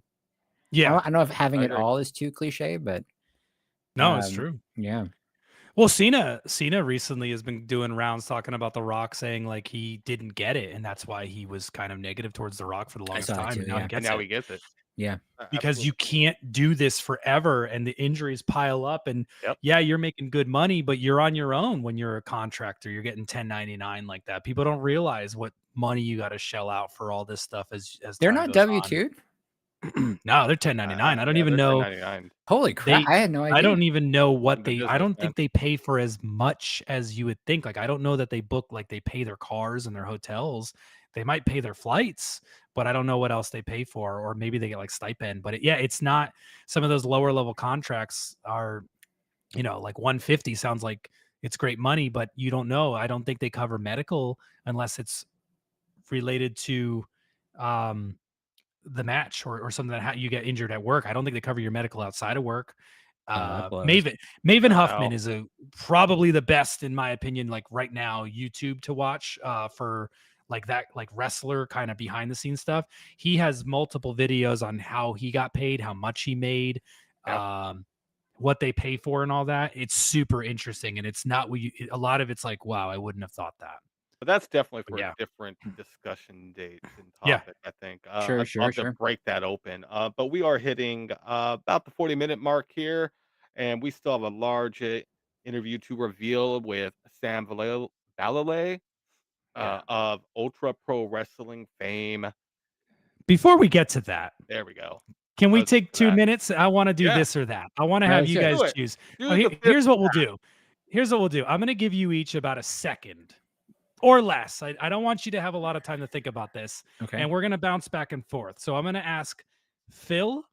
yeah. I don't know if having I it agree. all is too cliche, but No, it's true. yeah. Well, Cena recently has been doing rounds talking about The Rock, saying like he didn't get it, and that's why he was kind of negative towards The Rock for the I longest saw that time, too. and now he Yeah. And gets now it. he gets it. Yeah. Because you Absolutely. can't do this forever and the injuries pile up and Yep. yeah, you're making good money, but you're on your own when you're a contractor. You're getting 1099 like that. People don't realize what money you got to shell out for all this stuff as They're time not goes on. W2'd? No, they're 1099. I don't Yeah, even they're know 1099. Holy crap. they I had no I idea. don't even know what In the I business, don't man. think they pay for as much as you would think. Like I don't know that they book like they pay their cars and their hotels. They might pay their flights, but I don't know what else they pay for, or maybe they get like stipend. But yeah, it's not some of those lower level contracts are, like 150 sounds like it's great money, but you don't know. I don't think they cover medical unless it's related to um the match or something that you get injured at work. I don't think they cover your medical outside of work. Oh, that blows. Maven Huffman Wow. is probably the best in my opinion, like right now, YouTube to watch for like that, like wrestler kind of behind the scenes stuff. He has multiple videos on how he got paid, how much he made, Yeah. what they pay for and all that. It's super interesting. And it's not a lot of it's like, wow, I wouldn't have thought that. But that's definitely But for a yeah. different discussion date and Yeah. topic, I think. Sure, I'd sure, love to sure. break that open. But we are hitting about the 40-minute mark here, and we still have a large interview to reveal with Sam Vallely Yeah. of Ultra Pro Wrestling fame. Before we get to that, There we go. can we Let's take do 2 that. minutes? I want to do Yeah. this or that. I want to Yeah, have let's you do it. guys Do it. choose. Do Oh, the this here's what we'll that. do. Here's what we'll do. I'm going to give you each about a second or less. I don't want you to have a lot of time to think about this. Okay. And we're going to bounce back and forth. So I'm going to ask Phil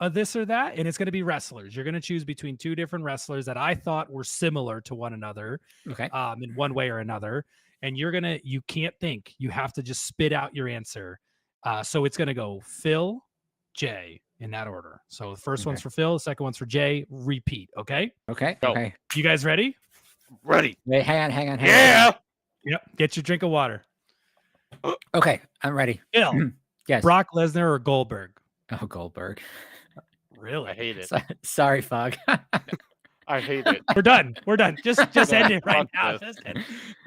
a this or that, and it's going to be wrestlers. You're going to choose between two different wrestlers that I thought were similar to one another, Okay. in one way or another. And you can't think. You have to just spit out your answer. So it's going to go Phil, Jay, in that order. So the first one's Okay. for Phil, the second one's for Jay. Repeat. Okay. Okay. Go. Okay. You guys ready? Ready. Wait, hang on. Yeah. Yep. Get your drink of water. Okay, I'm ready. Phil, Yes. Brock Lesnar or Goldberg? Oh, Goldberg. Really? I hate it. Sorry, Fog. I hate it. We're done. We're done. Just end it right Fuck now. this.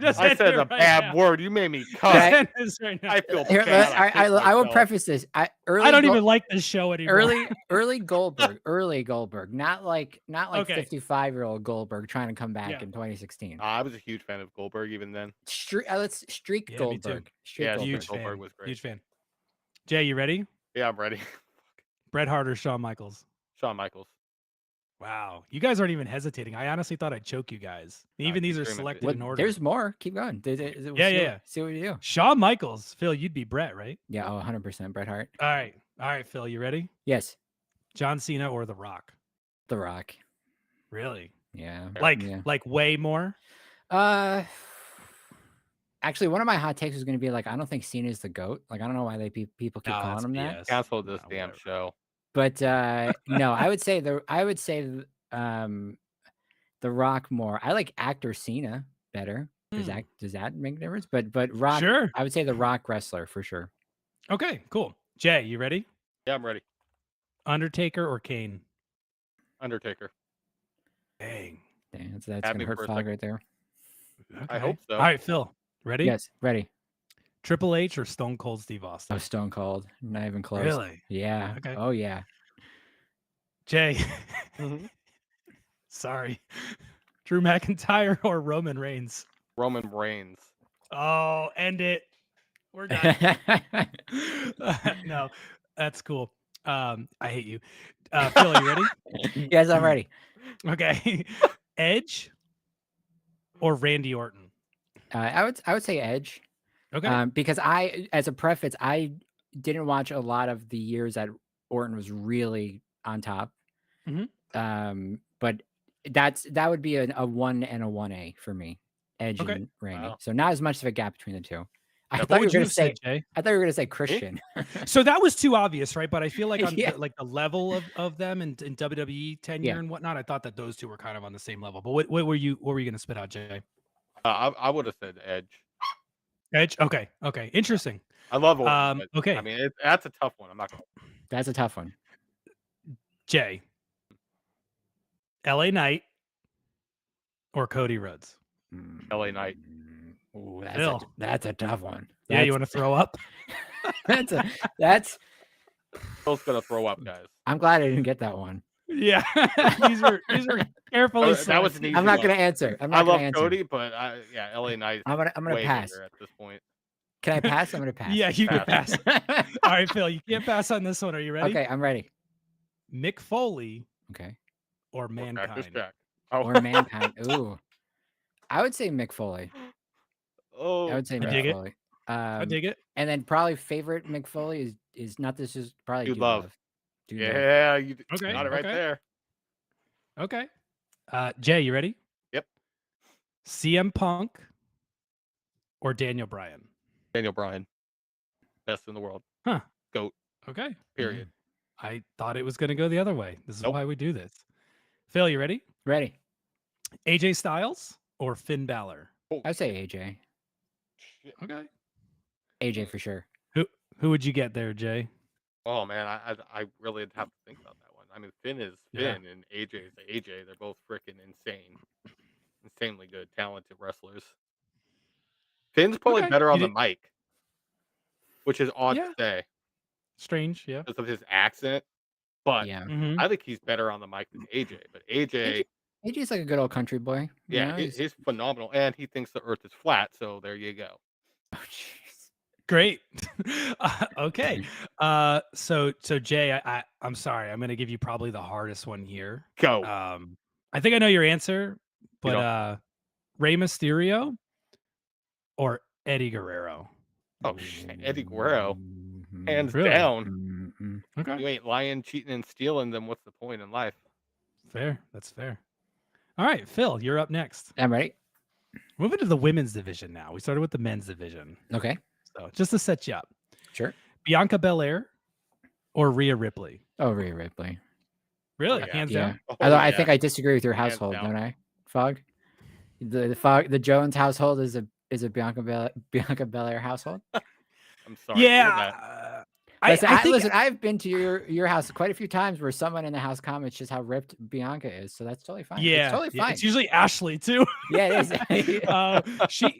Just I end said it a right bad now. word. You made me Just cut. end this right now. I feel Here, bad. I will myself. preface this. I don't even like this show anymore. early Goldberg, not like Okay. 55-year-old Goldberg trying to come back Yeah. in 2016. I was a huge fan of Goldberg even then. Let's streak Yeah, me too. Goldberg. Streak Yeah, Goldberg. Huge Goldberg fan. was great. Huge fan. Jay, you ready? Yeah, I'm ready. Bret Hart or Shawn Michaels? Shawn Michaels. Wow. You guys aren't even hesitating. I honestly thought I'd choke you guys. Even these are extremely selected good. in order. There's more. Keep going. Yeah. See what you do. Shawn Michaels. Phil, you'd be Bret, right? Yeah. Oh, 100% Bret Hart. All right, Phil, you ready? Yes. John Cena or The Rock? The Rock. Really? Yeah. Like way more? Actually, one of my hot takes was going to be like, I don't think Cena's the GOAT. Like, I don't know why people keep No, calling that's him that. BS. Cancel this No, damn whatever. show. But no, I would say the Rock more. I like actor Cena better. Does that make a difference? But Rock, Sure. I would say the Rock wrestler for sure. Okay, cool. Jay, you ready? Yeah, I'm ready. Undertaker or Kane? Undertaker. Dang. Dang, that's Had gonna me hurt for a Fog second. right there. I hope so. All right, Phil, ready? Yes, ready. Triple H or Stone Cold Steve Austin? Oh, Stone Cold, not even close. Really? Yeah. Okay. Oh yeah. Jay, Mhm. sorry. Drew McIntyre or Roman Reigns? Roman Reigns. Oh, end it. We're done. No, that's cool. I hate you. Phil, are you ready? Yes, I'm ready. Okay. Edge or Randy Orton? I would say Edge. Okay. Because as a preface, I didn't watch a lot of the years that Orton was really on top. But that would be a 1 and a 1A for me, Edge Okay. and Randy. Wow. So not as much of a gap between the two. I What thought you were would you going have to say said, Jay? I thought you were going to say Christian. So that was too obvious, right? But I feel like on Yeah. the level of them in WWE tenure Yeah. and whatnot, I thought that those two were kind of on the same level. But what were you going to spit out, Jay? I would have said Edge. Edge. Okay. Interesting. I love Orton. But, okay. I mean, that's a tough one. I'm not going to. That's a tough one. Jay. LA Knight or Cody Rhodes? LA Knight. Ooh, Phil. that's a tough one. Yeah, you want to throw up? that's Phil's going to throw up, guys. I'm glad I didn't get that one. Yeah. these are carefully That was selected. an easy I'm not one. going to answer. I'm I not love going to answer. Cody, but LA Knight. I'm gonna way pass. bigger at this point. Can I pass? I'm gonna pass. Yeah, you can pass. pass. All right, Phil, you can't pass on this one. Are you ready? Okay, I'm ready. Mick Foley Okay. or Or Cactus Mankind? Jack. Oh. Or Mankind. Ooh. I would say Mick Foley. Oh. I would say I Mick dig it. Foley. I dig it. And then probably favorite Mick Foley is not this is probably Dude Dude Love. Love. Dude Love. Yeah, you Okay, got it right okay. there. Okay. Jay, you ready? Yep. CM Punk or Daniel Bryan? Daniel Bryan. Best in the world. Huh. GOAT. Okay. Period. I thought it was going to go the other way. This is Nope. why we do this. Phil, you ready? Ready. AJ Styles or Finn Balor? I'd say AJ. Okay. AJ for sure. Who would you get there, Jay? Oh man, I really have to think about that one. I mean, Finn is Yeah. Finn and AJ is AJ. They're both freaking insane, insanely good, talented wrestlers. Finn's probably Okay, better on you the mic, which is odd Yeah. to say Strange, yeah. because of his accent. But Yeah. Mhm. I think he's better on the mic than AJ. But AJ, AJ's like a good old country boy. you yeah, know, he's phenomenal, and he thinks the Earth is flat. So there you go. Oh, jeez. Great. Okay. So Jay, I'm sorry. I'm gonna give you probably the hardest one here. Go. I think I know your answer, You but don't. Rey Mysterio or Eddie Guerrero? Oh shit, Eddie Guerrero, hands Really? down. Okay. You ain't lying, cheating, and stealing. Then what's the point in life? Fair. That's fair. All right, Phil, you're up next. I'm ready. Moving to the women's division now. We started with the men's division. Okay, So just to set you up, sure. Bianca Belair or Rhea Ripley? Oh, Rhea Ripley. Really? yeah. Hands Yeah. down? Oh, Although I yeah. think I disagree with your Hands household, down. don't I, Fog? The Jones household is a Bianca Belair household. I'm sorry to hear that. Yeah. Listen, I think listen, I've been to your house quite a few times where someone in the house comments just how ripped Bianca is, so that's totally fine. It's totally fine. It's usually Ashley too. Yeah, it is.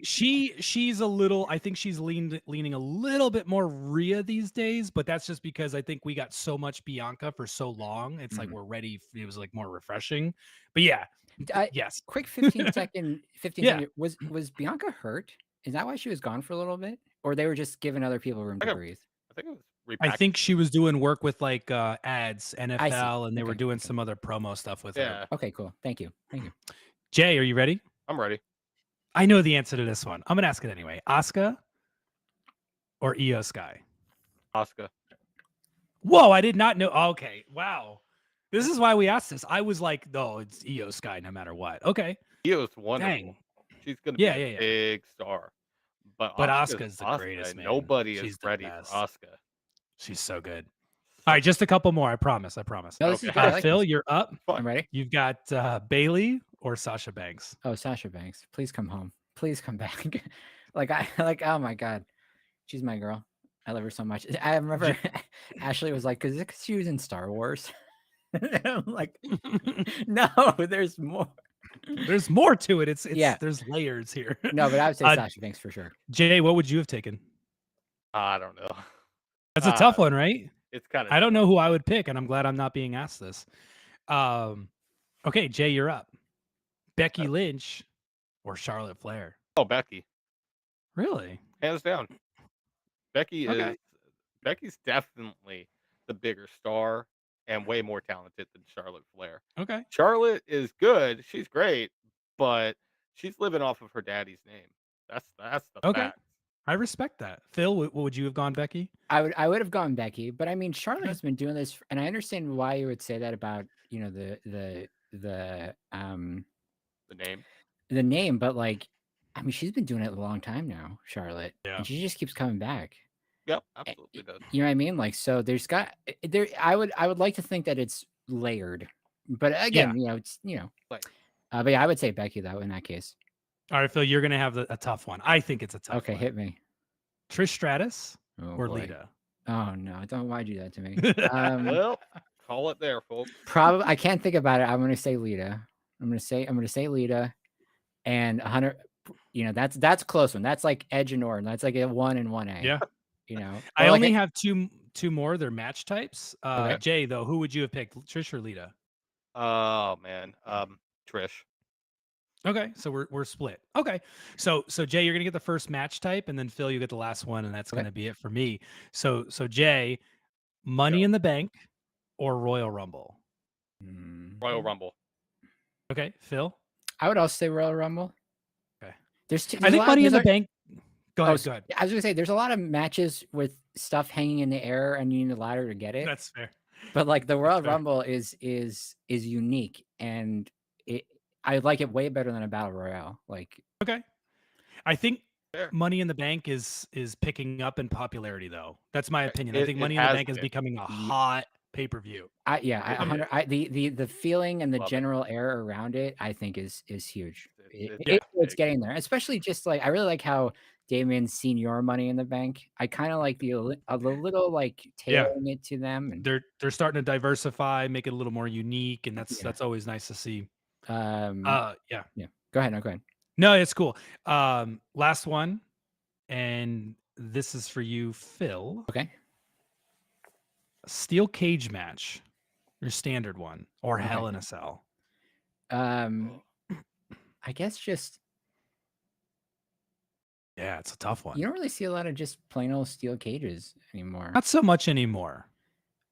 She's a little. I think she's leaning a little bit more Rhea these days, but that's just because I think we got so much Bianca for so long. It's like we're ready. It was like more refreshing. But yeah, yes. Quick 15 second. Yeah. Was Bianca hurt? Is that why she was gone for a little bit, or they were just giving other people room to breathe? I think it was I repackaged. think she was doing work with like ads, I see. NFL, and they were Okay, doing some other promo stuff with her. Yeah, Okay, cool. Thank you. Jay, are you ready? I'm ready. I know the answer to this one. I'm gonna ask it anyway. Asuka or Io Sky? Asuka. Whoa, I did not know. Okay, wow. This is why we asked this. I was like, no, it's Io Sky no matter what. Okay. Io's wonderful. Dang. She's gonna be Yeah, a big star. But Asuka's the Asuka. greatest, man. Nobody She's is the ready for best. Asuka. She's so good. All right, just a couple more. I promise. No, this Okay. is good. I like Phil, this. you're up. I'm ready. You've got Bailey or Sasha Banks. Oh, Sasha Banks, please come home. Please come back. Oh my God, she's my girl. I love her so much. I remember Ashley was like, because she was in Star Wars. I'm like, no, there's more. There's more to it. It's Yeah. There's layers here. No, but I would say Sasha Banks for sure. Jay, what would you have taken? I don't know. That's a tough one, right? It's kind of. I don't know who I would pick, and I'm glad I'm not being asked this. Okay, Jay, you're up. Becky Lynch or Charlotte Flair? Oh, Becky. Really? Hands down. Becky Okay. is. Becky's definitely the bigger star and way more talented than Charlotte Flair. Okay. Charlotte is good. She's great, but she's living off of her daddy's name. That's the Okay. fact. I respect that. Phil, what would you have gone, Becky? I would have gone Becky, but I mean Charlotte has been doing this, and I understand why you would say that about the name, but like, I mean, she's been doing it a long time now, Charlotte, Yeah. and she just keeps coming back. Yep, absolutely does. You know what I mean? Like, so there's got there. I would like to think that it's layered, but again, it's Like, but yeah, I would say Becky though in that case. All right, Phil, you're gonna have a tough one. I think it's a tough Okay, one. hit me. Trish Stratus or boy. Lita? Oh no! Don't why do that to me? well, call it there, folks. Probably I can't think about it. I'm gonna say Lita. I'm gonna say Lita, and 100. That's a close one. That's like Edge and Orton. That's like a 1 and 1A. Yeah. Or I like only have two more. They're match types. Okay. Jay, though, who would you have picked, Trish or Lita? Oh man, Trish. Okay, so we're split. Okay, so Jay, you're gonna get the first match type, and then Phil, you get the last one, and that's gonna be it for me. So Jay, Money in the Bank or Royal Rumble? Royal Rumble. Okay, Phil. I would also say Royal Rumble. Okay. I think Money in the Bank. Go ahead. Go ahead. I was gonna say there's a lot of matches with stuff hanging in the air and you need a ladder to get it. That's fair. But like the Royal Rumble is unique, and I like it way better than a battle royale. Like, okay, I think Money in the Bank is picking up in popularity, though. That's my opinion. I think Money in the Bank is becoming a hot pay-per-view. The feeling and the general air around it, I think is huge. It's getting there, especially just like I really like how Damien's senior Money in the Bank. I kind of like the little like tailoring it to them, and they're starting to diversify, make it a little more unique, and that's always nice to see. Yeah. Go ahead. No, go ahead. No, it's cool. Last one, and this is for you, Phil. Okay. Steel cage match, your standard one, or Hell in a Cell. I guess just Yeah, it's a tough one. You don't really see a lot of just plain old steel cages anymore. Not so much anymore.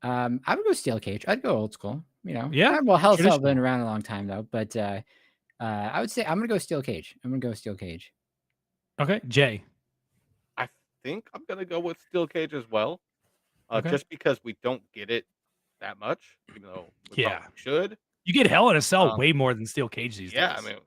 I would go steel cage. I'd go old school. Yeah, Well, Hell's been traditional. around a long time though, but I would say I'm gonna go steel cage. I'm gonna go steel cage. Okay, Jay. I think I'm gonna go with steel cage as well, Okay. just because we don't get it that much, even though we Yeah. probably should. You get Hell in a Cell Um, way more than Steel Cage these yeah, I days. mean,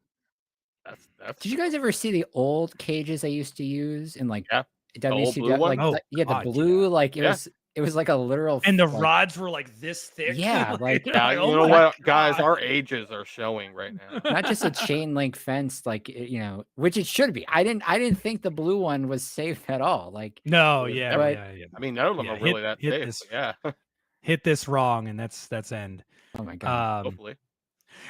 that's Did you guys ever see the old cages I used to use in like yeah, the old blue WCW? one. Oh, The God, blue, yeah. like Yeah. it was like a literal And the like, rods were like this thick. Yeah, like Yeah, oh you know my what, guys, God. our ages are showing right now. not just a chain link fence, like which it should be. I didn't think the blue one was safe at all. Like, No, It was yeah, never. yeah. I mean, none of them Yeah, are really that hit safe. this But yeah, hit this wrong, and that's end. oh my god. hopefully.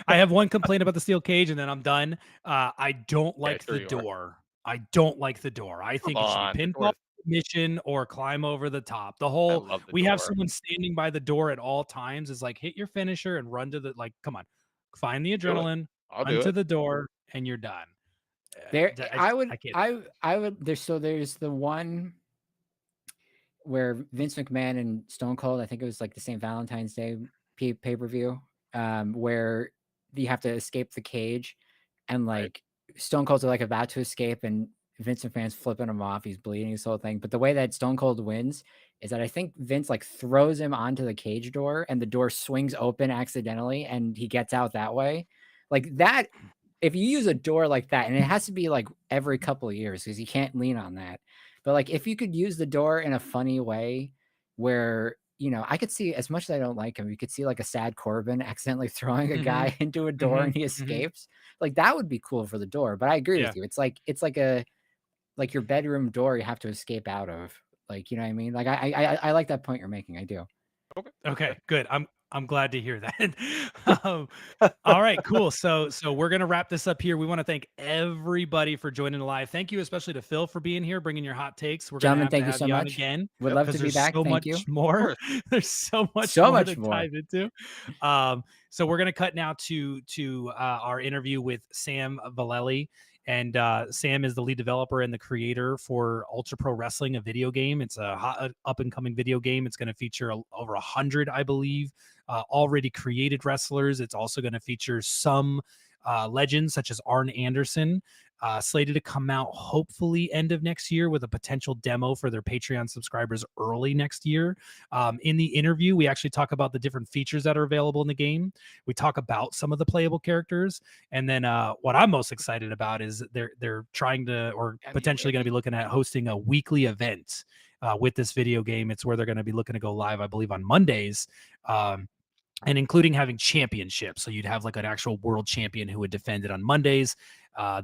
I have one complaint about the steel cage, and then I'm done. I don't like sure the you are. door. I don't like the door. I Come think it should on, be the door pinball is- mission or climb over the top. The I whole love the we have door. someone standing by the door at all times is like hit your finisher and run to the come on, find the Do it. adrenaline, I'll run do to it. the door, and you're done. There I can't. I would there's the one where Vince McMahon and Stone Cold, I think it was like the St. Valentine's Day pay-per-view, where you have to escape the cage and Right. like Stone Cold's like about to escape and Vince McMahon's flipping him off. He's bleeding, this whole thing. But the way that Stone Cold wins is that I think Vince like throws him onto the cage door and the door swings open accidentally and he gets out that way. Like that, if you use a door like that, and it has to be like every couple of years because you can't lean on that. But like if you could use the door in a funny way where I could see, as much as I don't like him, you could see like a Sad Corbin accidentally throwing a Mhm. guy into a door and he Mhm. escapes. Like that would be cool for the door. But I agree Yeah. with you. It's like your bedroom door you have to escape out of. Like, you know what I mean? Like I like that point you're making. I do. Okay, good. I'm glad to hear that. All right, cool. So we're gonna wrap this up here. We want to thank everybody for joining the live. Thank you, especially to Phil for being here, bringing your hot takes. We're Gentlemen, gonna thank you have so you on much. again. Would love because to be there's back. so Thank much you. more. There's so much So more much to more. dive into. So we're gonna cut now to our interview with Sam Vallely. And Sam is the lead developer and the creator for Ultra Pro Wrestling, a video game. It's a hot up and coming video game. It's going to feature over 100, I believe, already created wrestlers. It's also going to feature some legends such as Arn Anderson, slated to come out hopefully end of next year with a potential demo for their Patreon subscribers early next year. In the interview, we actually talk about the different features that are available in the game. We talk about some of the playable characters, and then what I'm most excited about is they're trying to, or potentially going to be looking at hosting a weekly event with this video game. It's where they're going to be looking to go live, I believe, on Mondays. And including having championships. So you'd have like an actual world champion who would defend it on Mondays.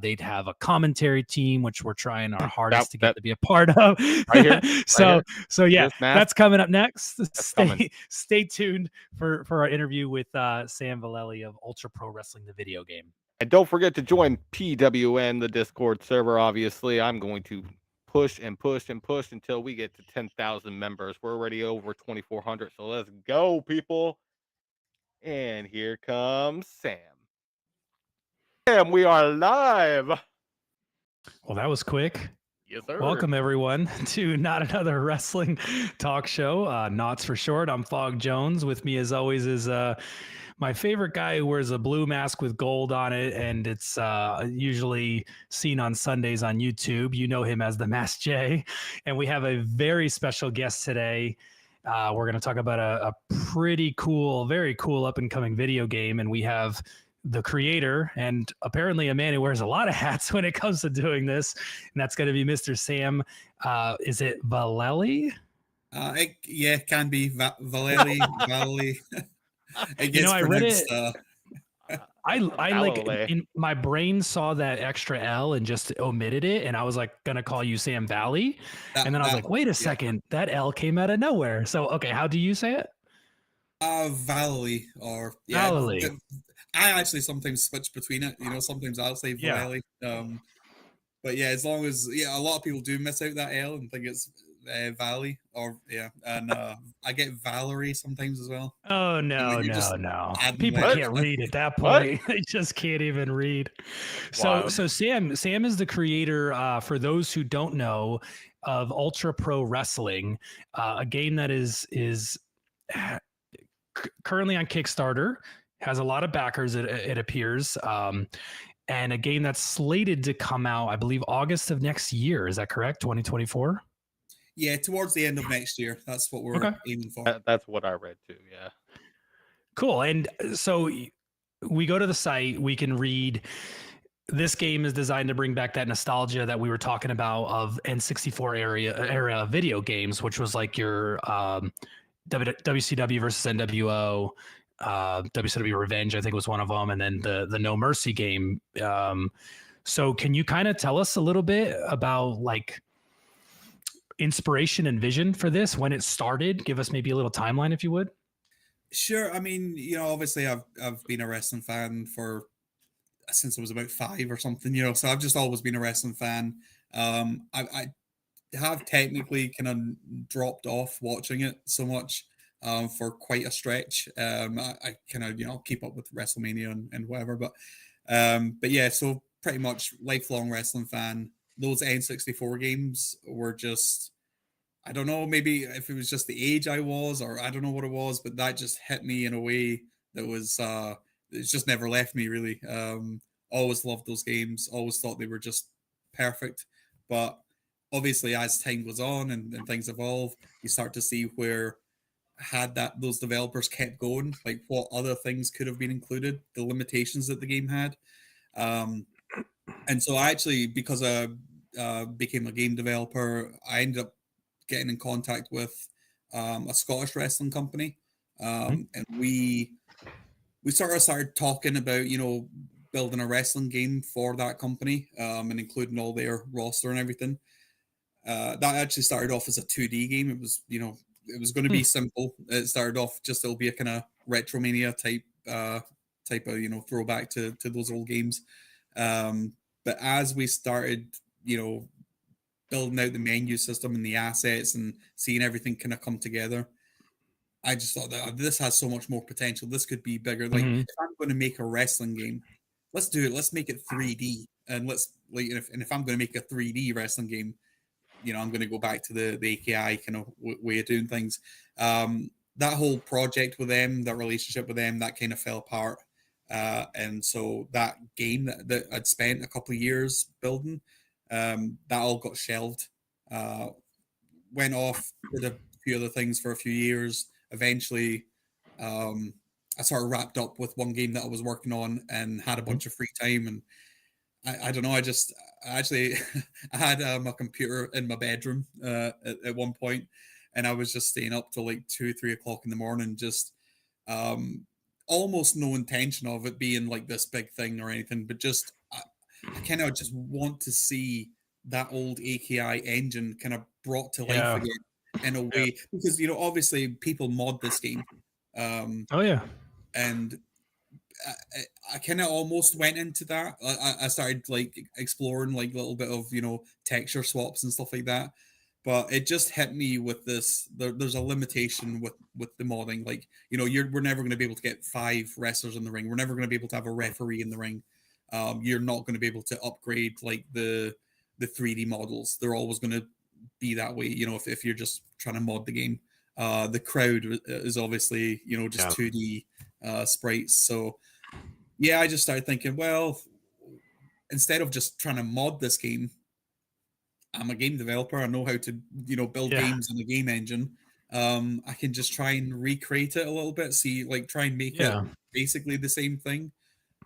They'd have a commentary team, which we're trying our hardest to get to be a part of. Right here. So yeah, This math, that's coming up next. coming. Stay tuned for our interview with Sam Vallely of Ultra Pro Wrestling, the video game. And don't forget to join PWN, the Discord server. Obviously, I'm going to push and push and push until we get to 10,000 members. We're already over 2,400, so let's go, people. And here comes Sam. Sam, we are live. Well, that was quick. Yes, sir. Welcome, everyone, to Not Another Wrestling Talk Show, NAWTS for short. I'm Fog Jones. With me, as always, is my favorite guy who wears a blue mask with gold on it, and it's usually seen on Sundays on YouTube. You know him as the Masked J. And we have a very special guest today. We're going to talk about a pretty cool, very cool up-and-coming video game, and we have the creator and apparently a man who wears a lot of hats when it comes to doing this, and that's going to be Mr. Sam. Is it Vallely? It can be Vallely. Vallely. It gets I read it. I like in my brain saw that extra L and just omitted it, and I was like gonna call you Sam Valley, and then I was like, wait a second, that L came out of nowhere. So okay, how do you say it? Valley or Valley. I actually sometimes switch between it. Sometimes I'll say Valley. But yeah, as long as a lot of people do miss out that L and think it's Valley, or and I get Valerie sometimes as well. Oh And no, when you're no, just no. adding People What? can't read at that What? point. They just can't even read. Wild. So Sam is the creator, for those who don't know, of Ultra Pro Wrestling, a game that is currently on Kickstarter, has a lot of backers. It appears, and a game that's slated to come out, I believe, August of next year. Is that correct? 2024. Yeah, towards the end of next year. That's what we're Okay. aiming for. That's what I read too. Yeah. Cool. And so we go to the site, we can read. This game is designed to bring back that nostalgia that we were talking about of N64 era video games, which was like your WCW versus NWO, WCW Revenge, I think was one of them, and then the No Mercy game. So can you kind of tell us a little bit about like inspiration and vision for this, when it started? Give us maybe a little timeline, if you would. Sure. I mean, obviously I've been a wrestling fan since I was about 5 or something, so I've just always been a wrestling fan. I have technically kind of dropped off watching it so much for quite a stretch. I kind of keep up with WrestleMania and whatever, but yeah, so pretty much lifelong wrestling fan. Those N64 games were just, I don't know, maybe if it was just the age I was, or I don't know what it was, but that just hit me in a way that was it's just never left me really. Always loved those games, always thought they were just perfect. But obviously as time goes on and things evolve, you start to see where had that those developers kept going, like what other things could have been included, the limitations that the game had. And so I actually, because I became a game developer, I ended up getting in contact with a Scottish wrestling company, and we sort of started talking about building a wrestling game for that company, and including all their roster and everything. That actually started off as a 2D game. It was it was going to be simple. It started off just, it'll be a kind of Retromania type of throwback to those old games. But as we started building out the menu system and the assets and seeing everything kind of come together, I just thought that this has so much more potential. This could be bigger. Like, if I'm going to make a wrestling game, let's do it. Let's make it 3D, and let's if I'm going to make a 3D wrestling game, I'm going to go back to the AKI kind of way of doing things. That whole project with them, that relationship with them, that kind of fell apart. And so that game that I'd spent a couple of years building, that all got shelved. Went off, did a few other things for a few years. Eventually, I sort of wrapped up with one game that I was working on and had a bunch of free time. And I don't know, I actually I had my computer in my bedroom at one point, and I was just staying up till like 2-3 o'clock in the morning, just almost no intention of it being like this big thing or anything, but just I kind of just want to see that old AKI engine kind of brought to life Yeah. again in a way, because obviously people mod this game, Oh yeah. and I kind of almost went into that. I started like exploring like a little bit of texture swaps and stuff like that, but it just hit me with this. There's a limitation with the modding. Like we're never going to be able to get 5 wrestlers in the ring. We're never going to be able to have a referee in the ring. You're not going to be able to upgrade like the 3D models. They're always going to be that way. If you're just trying to mod the game, the crowd is obviously just 2D sprites. So yeah, I just started thinking, well, instead of just trying to mod this game, I'm a game developer. I know how to build games in a game engine. I can just try and recreate it a little bit, try and make it basically the same thing.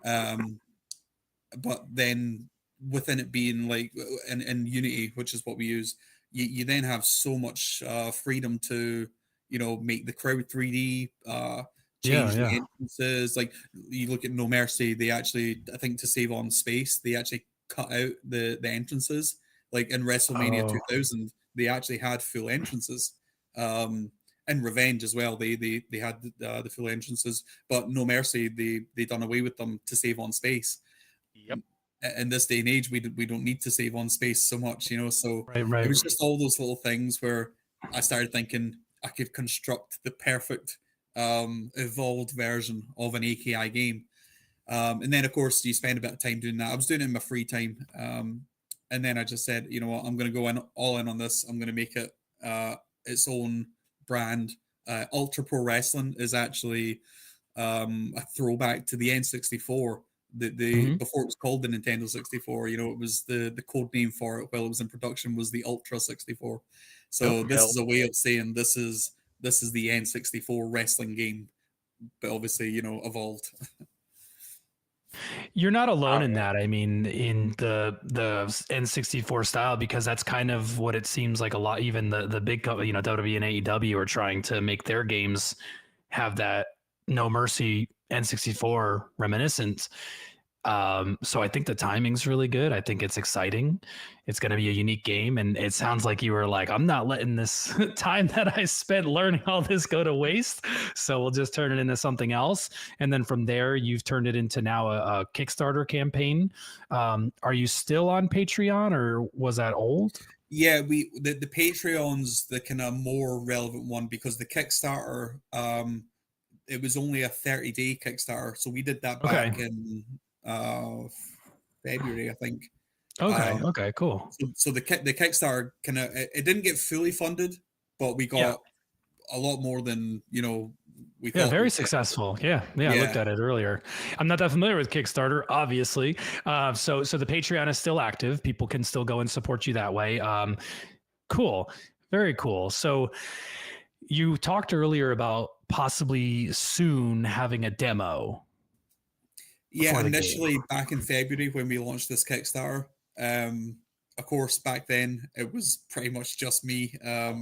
But then within it being like in Unity, which is what we use, you then have so much freedom to make the crowd 3D, change the entrances. Like you look at No Mercy, they actually, I think to save on space, they actually cut out the entrances. Like in WrestleMania 2000, they actually had full entrances. And Revenge as well, they had the full entrances, but No Mercy, they done away with them to save on space. Yep. in this day and age, we don't need to save on space so much, So Right. it was just all those little things where I started thinking I could construct the perfect evolved version of an AKI game. And then, of course, you spend a bit of time doing that. I was doing it in my free time. And then I just said, you know what, I'm going to go all in on this. I'm going to make it its own brand. Ultra Pro Wrestling is actually a throwback to the N64. Before it was called the Nintendo 64, it was the code name for it while it was in production was the Ultra 64. So this is a way of saying this is the N64 wrestling game, but obviously evolved. You're not alone in that. I mean, in the N64 style, because that's kind of what it seems like a lot. Even the big, WWE and AEW are trying to make their games have that No Mercy N64 reminiscence. So I think the timing's really good. I think it's exciting. It's going to be a unique game. And it sounds like you were like, I'm not letting this time that I spent learning all this go to waste. So we'll just turn it into something else. And then from there, you've turned it into now a Kickstarter campaign. Are you still on Patreon, or was that old? Yeah, the Patreon's the kind of more relevant one, because the Kickstarter, it was only a 30-day Kickstarter. So we did that back in February, I think. Okay, cool. So the Kickstarter kind of it didn't get fully funded, but we got a lot more than we thought. Yeah, very successful. Yeah, I looked at it earlier. I'm not that familiar with Kickstarter, obviously. So the Patreon is still active. People can still go and support you that way. Cool, very cool. So you talked earlier about possibly soon having a demo. Yeah, initially back in February when we launched this Kickstarter. Of course, back then it was pretty much just me. I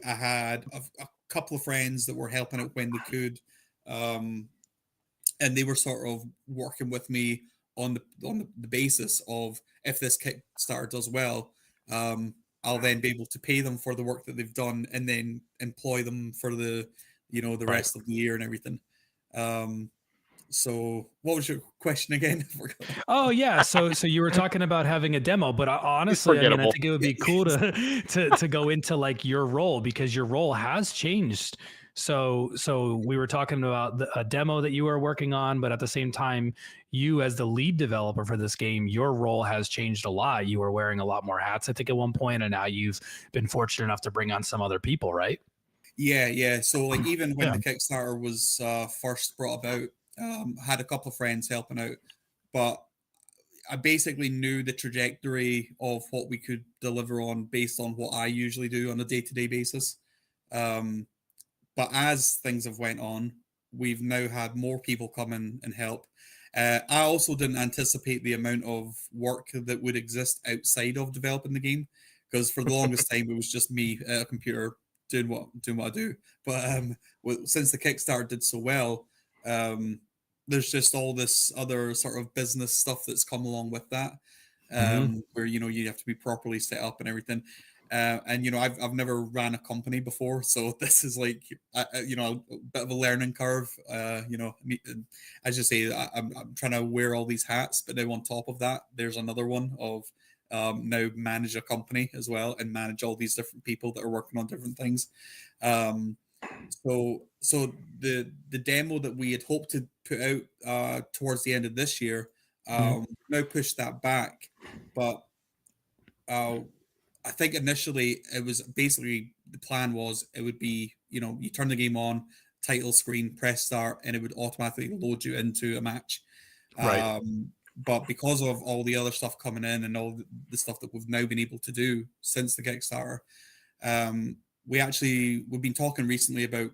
had a couple of friends that were helping out when they could, and they were sort of working with me on the basis of, if this Kickstarter does well, I'll then be able to pay them for the work that they've done, and then employ them for the rest of the year and everything. So what was your question again? Oh yeah, so you were talking about having a demo, but honestly, I mean, I think it would be cool to go into like your role, because your role has changed. So we were talking about a demo that you were working on, but at the same time, you as the lead developer for this game, your role has changed a lot. You were wearing a lot more hats, I think, at one point, and now you've been fortunate enough to bring on some other people, right? Yeah. So like even when the Kickstarter was first brought about, had a couple of friends helping out, but I basically knew the trajectory of what we could deliver on based on what I usually do on a day-to-day basis. But as things have went on, we've now had more people come in and help. I also didn't anticipate the amount of work that would exist outside of developing the game, because for the longest time it was just me at a computer doing what I do. But since the Kickstarter did so well, there's just all this other sort of business stuff that's come along with that, where you have to be properly set up and everything. And I've never ran a company before, so this is like a bit of a learning curve. As you say, I'm trying to wear all these hats, but now on top of that, there's another one of now manage a company as well, and manage all these different people that are working on different things. So the demo that we had hoped to put out towards the end of this year, now pushed that back, but I think initially it was basically, the plan was it would be, you turn the game on, title screen, press start, and it would automatically load you into a match. Right. But because of all the other stuff coming in and all the stuff that we've now been able to do since the Kickstarter, we've been talking recently about,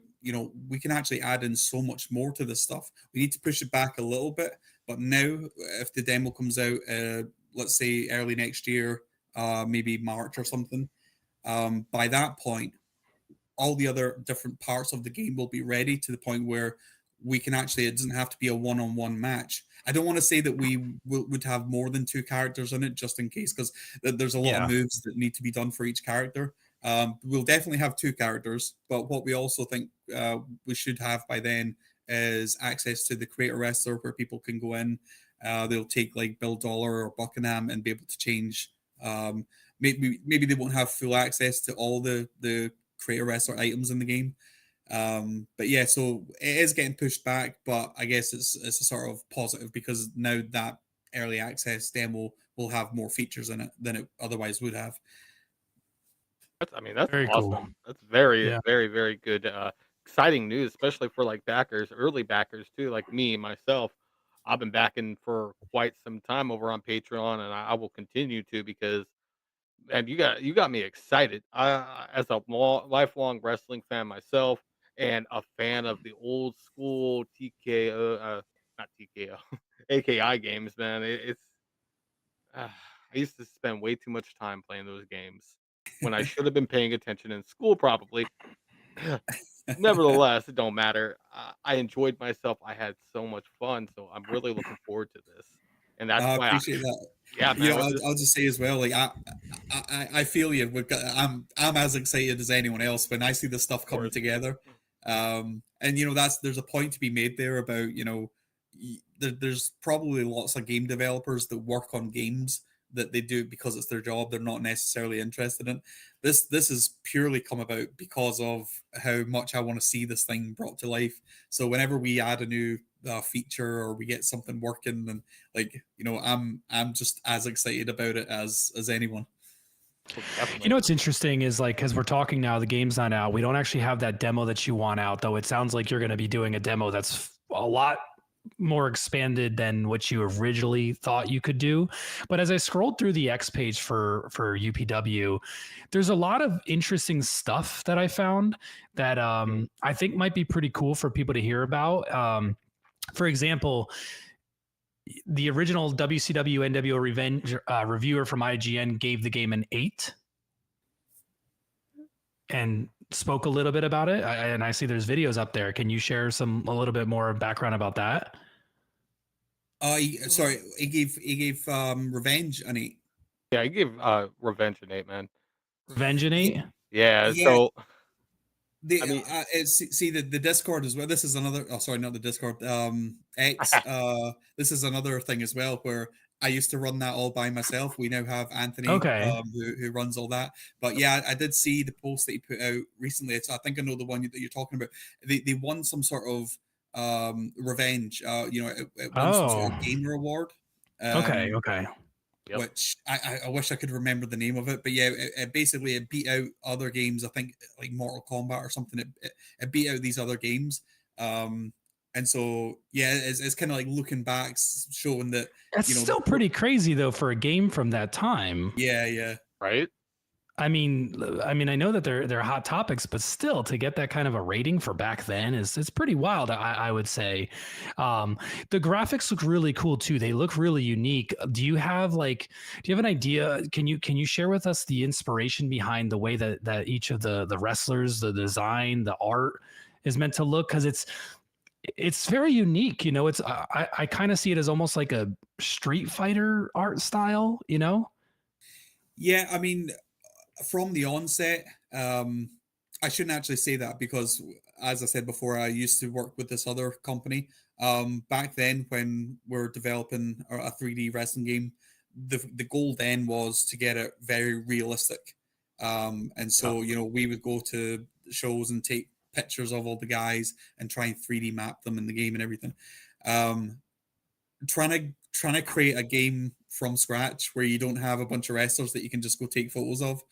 we can actually add in so much more to this stuff. We need to push it back a little bit, but now if the demo comes out, let's say early next year, maybe March or something, by that point, all the other different parts of the game will be ready to the point where we can actually, it doesn't have to be a one-on-one match. I don't want to say that we would have more than 2 characters in it, just in case, because there's a lot of moves that need to be done for each character. We'll definitely have 2 characters, but what we also think we should have by then is access to the creator wrestler, where people can go in They'll take like Bill Dollar or Buckingham and be able to change. Maybe they won't have full access to all the creator wrestler items in the game. But yeah, so it is getting pushed back, but I guess it's a sort of positive because now that early access demo will have more features in it than it otherwise would have. That's Very awesome. cool. That's very, Yeah. very, very good, exciting news, especially for like backers, early backers too, like me myself. I've been backing for quite some time over on Patreon, and I will continue to because and you got me excited. As a lifelong wrestling fan myself, and a fan of the old school TKO, not TKO, AKI games, man. It's I used to spend way too much time playing those games when I should have been paying attention in school, probably. Nevertheless, it don't matter. I enjoyed myself. I had so much fun, so I'm really looking forward to this, and that's I why. appreciate that. Yeah, You man. know, I'll just say as well, like I feel you. I'm as excited as anyone else when I see this stuff Of coming course. together. And you know, there's a point to be made there about, you know, there's probably lots of game developers that work on games that they do because it's their job. They're not necessarily interested in this has purely come about because of how much I want to see this thing brought to life. So whenever we add a new feature or we get something working, and like, you know, I'm just as excited about it as anyone. Oh, definitely. You know what's interesting is like because we're talking now, the game's not out. We don't actually have that demo that you want out, though. It sounds like you're going to be doing a demo that's a lot more expanded than what you originally thought you could do. But as I scrolled through the X page for UPW, there's a lot of interesting stuff that I found that I think might be pretty cool for people to hear about. For example, the original WCW NWO Revenge reviewer from IGN gave the game an 8 and spoke a little bit about it. And I see there's videos up there. Can you share a little bit more background about that? Sorry, he gave Revenge an 8. Yeah, I give Revenge an 8, man. Revenge and 8? Yeah, Yeah, so the I mean, see the Discord as well. This is another. Oh, sorry, not the Discord. X. This is another thing as well where I used to run that all by myself. We now have Anthony, Okay. who runs all that. But yeah, I did see the post that he put out recently. I think I know the one that you're talking about. They won some sort of revenge. You know, it won some sort of Oh, game reward. okay. Okay. yep. Which I wish I could remember the name of it, but yeah, it basically it beat out other games. I think like Mortal Kombat or something. It beat out these other games, and so yeah, it's kind of like looking back, showing that That's you know, still pretty crazy though for a game from that time. yeah. Right? I mean, I know that they're hot topics, but still, to get that kind of a rating for back then is it's pretty wild. I would say, the graphics look really cool too. They look really unique. Do you have an idea? Can you share with us the inspiration behind the way that each of the wrestlers, the design, the art is meant to look? Because it's very unique. You know, it's I kind of see it as almost like a Street Fighter art style. You know. Yeah, I mean, from the onset, I shouldn't actually say that because, as I said before, I used to work with this other company. Back then, when we're developing a 3D wrestling game, the goal then was to get it very realistic. And so, you know, we would go to shows and take pictures of all the guys and try and 3D map them in the game and everything. Um, trying to create a game from scratch where you don't have a bunch of wrestlers that you can just go take photos of.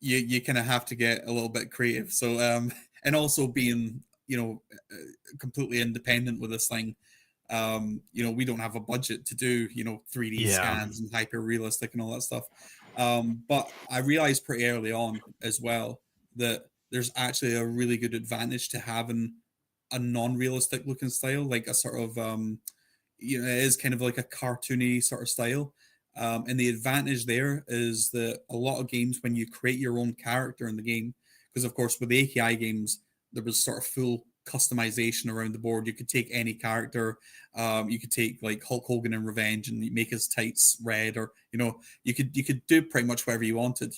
You kind of have to get a little bit creative. So and also being, you know, completely independent with this thing. You know, we don't have a budget to do, you know, 3D scans and hyper realistic and all that stuff. But I realized pretty early on as well that there's actually a really good advantage to having a non-realistic looking style, like a sort of you know, it is kind of like a cartoony sort of style. And the advantage there is that a lot of games, when you create your own character in the game, because of course with the AKI games, there was sort of full customization around the board. You could take any character. You could take like Hulk Hogan in Revenge and make his tights red, or you know, you could do pretty much whatever you wanted.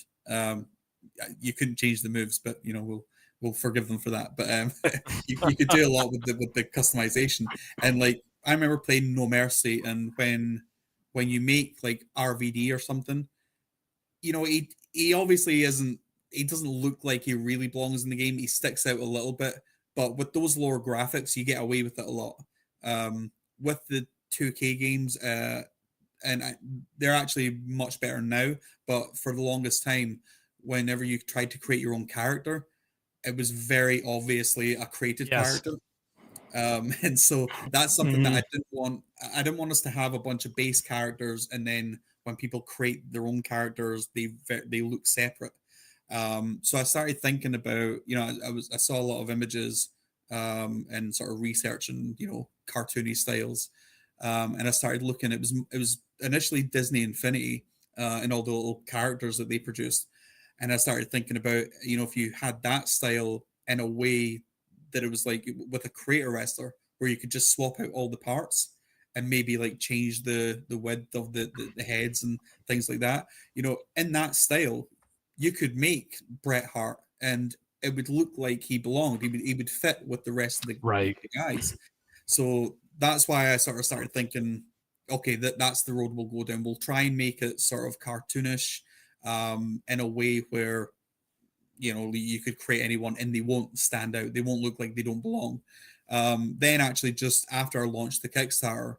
You couldn't change the moves, but you know, we'll forgive them for that. But you could do a lot with the customization, and like I remember playing No Mercy, and when you make like RVD or something, you know, he obviously isn't. He doesn't look like he really belongs in the game. He sticks out a little bit, but with those lower graphics, you get away with it a lot. With the 2K games, they're actually much better now. But for the longest time, whenever you tried to create your own character, it was very obviously a created Yes. character. And so that's something that I didn't want. I didn't want us to have a bunch of base characters, and then when people create their own characters, they look separate. So I started thinking about, you know, I saw a lot of images and sort of researching, you know, cartoony styles, and I started looking. It was initially Disney Infinity and all the little characters that they produced, and I started thinking about, you know, if you had that style in a way that it was like with a creator wrestler where you could just swap out all the parts and maybe like change the width of the heads and things like that. You know, in that style, you could make Bret Hart and it would look like he belonged. He would fit with the rest of Right. the guys. So that's why I sort of started thinking, okay, that's the road we'll go down. We'll try and make it sort of cartoonish, in a way where, you know, you could create anyone and they won't stand out. They won't look like they don't belong. Then actually just after I launched the Kickstarter,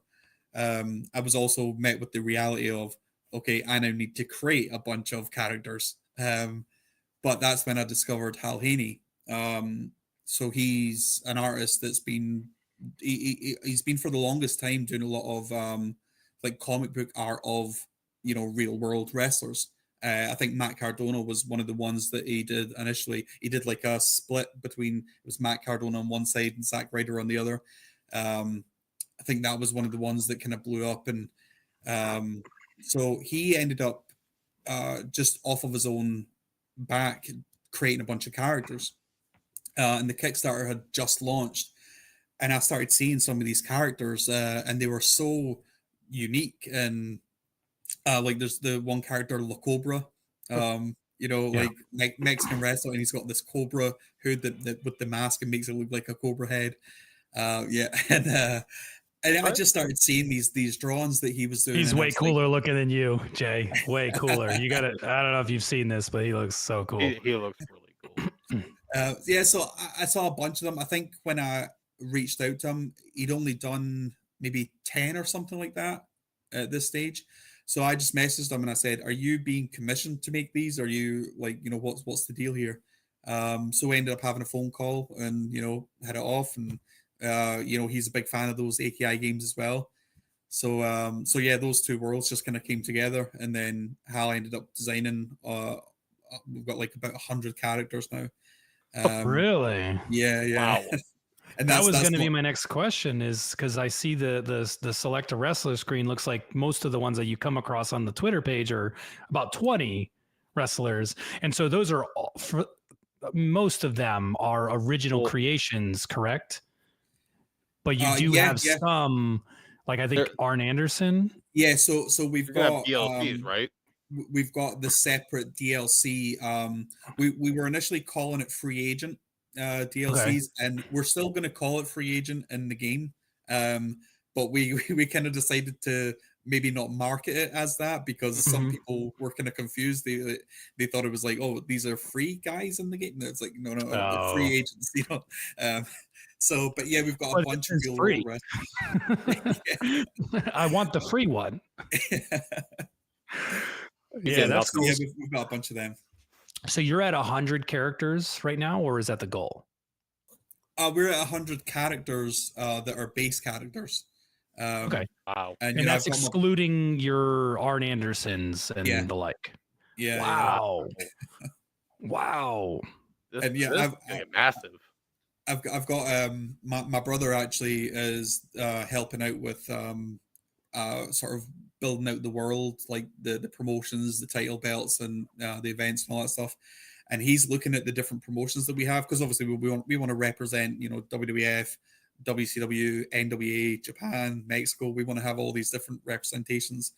I was also met with the reality of, okay, I now need to create a bunch of characters. But that's when I discovered Hal Haney. So he's an artist that's been he's been for the longest time doing a lot of like comic book art of, you know, real world wrestlers. I think Matt Cardona was one of the ones that he did initially. He did like a split between, it was Matt Cardona on one side and Zack Ryder on the other. I think that was one of the ones that kind of blew up, and so he ended up just off of his own back creating a bunch of characters. And the Kickstarter had just launched, and I started seeing some of these characters, and they were so unique. And like there's the one character, La Cobra, you know, Yeah. like Mexican wrestler, and he's got this cobra hood that with the mask and makes it look like a cobra head. Yeah, and I just started seeing these drawings that he was doing. He's and I way was like, cooler looking than you, Jay. Way cooler. You got to, I don't know if you've seen this, but he looks so cool. He looks really cool. yeah, so I saw a bunch of them. I think when I reached out to him, he'd only done maybe 10 or something like that at this stage. So I just messaged him and I said, "Are you being commissioned to make these? Are you like, you know, what's the deal here?" So we ended up having a phone call and, you know, had it off. And you know, he's a big fan of those AKI games as well. So yeah, those two worlds just kind of came together, and then Hal ended up designing. We've got like about 100 characters now. Really? Yeah. Wow. And That was that's going to be not- my next question, is because I see the select a wrestler screen looks like most of the ones that you come across on the Twitter page are about 20 wrestlers. And so those are all, for most of them are original Well- creations, correct? But you do yeah, have yeah. some, like I think There- Arn Anderson. Yeah, so we've You're gonna got have DLCs, right? we've got the separate DLC. We were initially calling it Free Agent DLCs, and we're still going to call it Free Agent in the game. But we kind of decided to maybe not market it as that, because some Mhm. people were kind of confused. They thought it was like, oh, these are free guys in the game. No, it's like, no, they're Oh. free agents, you know. So, but yeah, we've got a But bunch this of is real free. world I want the free one. He's Yeah, in that's Knuckles. cool. Yeah, we've got a bunch of them. So you're at 100 characters right now, or is that the goal? We're at 100 characters that are base characters. Okay. Wow. And, And you know, that's I've got my- excluding your Arn Andersons and Yeah. the like. yeah, Wow. Wow. This, And yeah, this I've- is gonna get massive. I've got my brother actually is helping out with sort of building out the world, like the promotions, the title belts, and the events and all that stuff. And he's looking at the different promotions that we have, because obviously we want to represent, you know, WWF, WCW, NWA, Japan, Mexico. We want to have all these different representations.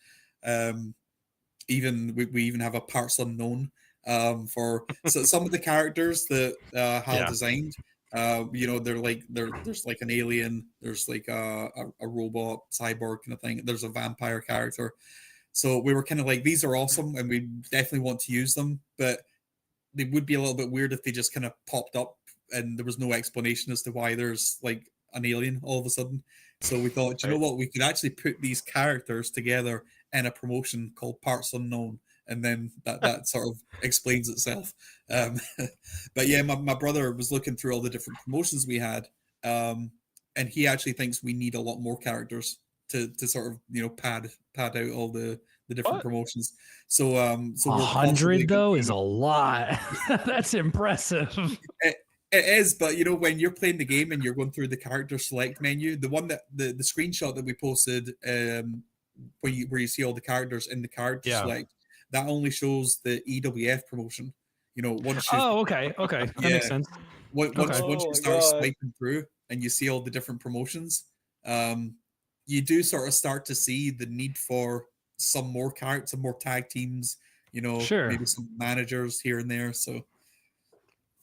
Even we even have a parts unknown for some of the characters that Hal Yeah. designed. There's like an alien, there's like a robot cyborg kind of thing. There's a vampire character. So we were kind of like, these are awesome, and we definitely want to use them, but they would be a little bit weird if they just kind of popped up and there was no explanation as to why there's like an alien all of a sudden. So we thought, you know what, we could actually put these characters together in a promotion called Parts Unknown, and then that sort of explains itself. But yeah, my brother was looking through all the different promotions we had, and he actually thinks we need a lot more characters to sort of pad out all the different promotions. So so 100 though is a lot. That's impressive. It is, but when you're playing the game and you're going through the character select menu, the one that the screenshot that we posted, where you see all the characters in the character select, that only shows the EWF promotion. Once you okay, that makes sense. Once you start swiping through and you see all the different promotions, you do sort of start to see the need for some more characters, some more tag teams. Maybe some managers here and there. So.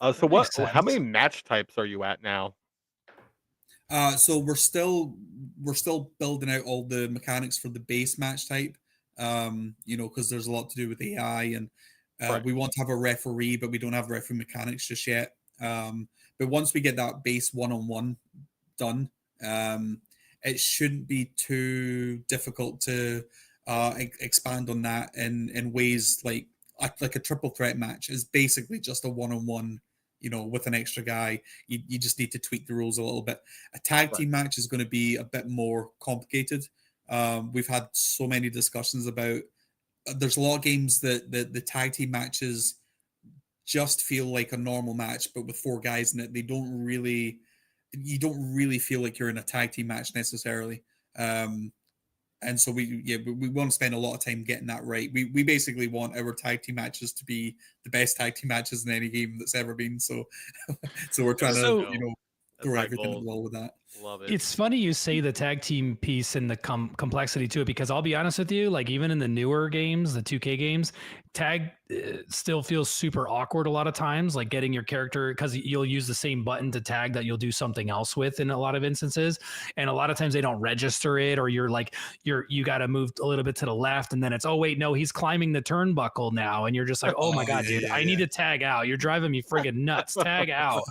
So how many match types are you at now? So we're still building out all the mechanics for the base match type. Because there's a lot to do with AI, and we want to have a referee, but we don't have referee mechanics just yet. But once we get that base 1-on-1 done, it shouldn't be too difficult to expand on that in ways like a triple threat match is basically just a 1-on-1, with an extra guy. You just need to tweak the rules a little bit. A tag team match is going to be a bit more complicated. We've had so many discussions about, there's a lot of games that the tag team matches just feel like a normal match, but with 4 guys in it, you don't really feel like you're in a tag team match necessarily. And so we want to spend a lot of time getting that right. We basically want our tag team matches to be the best tag team matches in any game that's ever been. So we're trying to throw everything at the wall with that. Love it. It's funny you say the tag team piece and the complexity to it, because I'll be honest with you, like even in the newer games, the 2K games, tag still feels super awkward a lot of times, like getting your character, because you'll use the same button to tag that you'll do something else with in a lot of instances, and a lot of times they don't register it, or you got to move a little bit to the left, and then it's, oh wait, no, he's climbing the turnbuckle now, and you're just like, oh my god, dude, I need to tag out. You're driving me friggin' nuts. Tag out.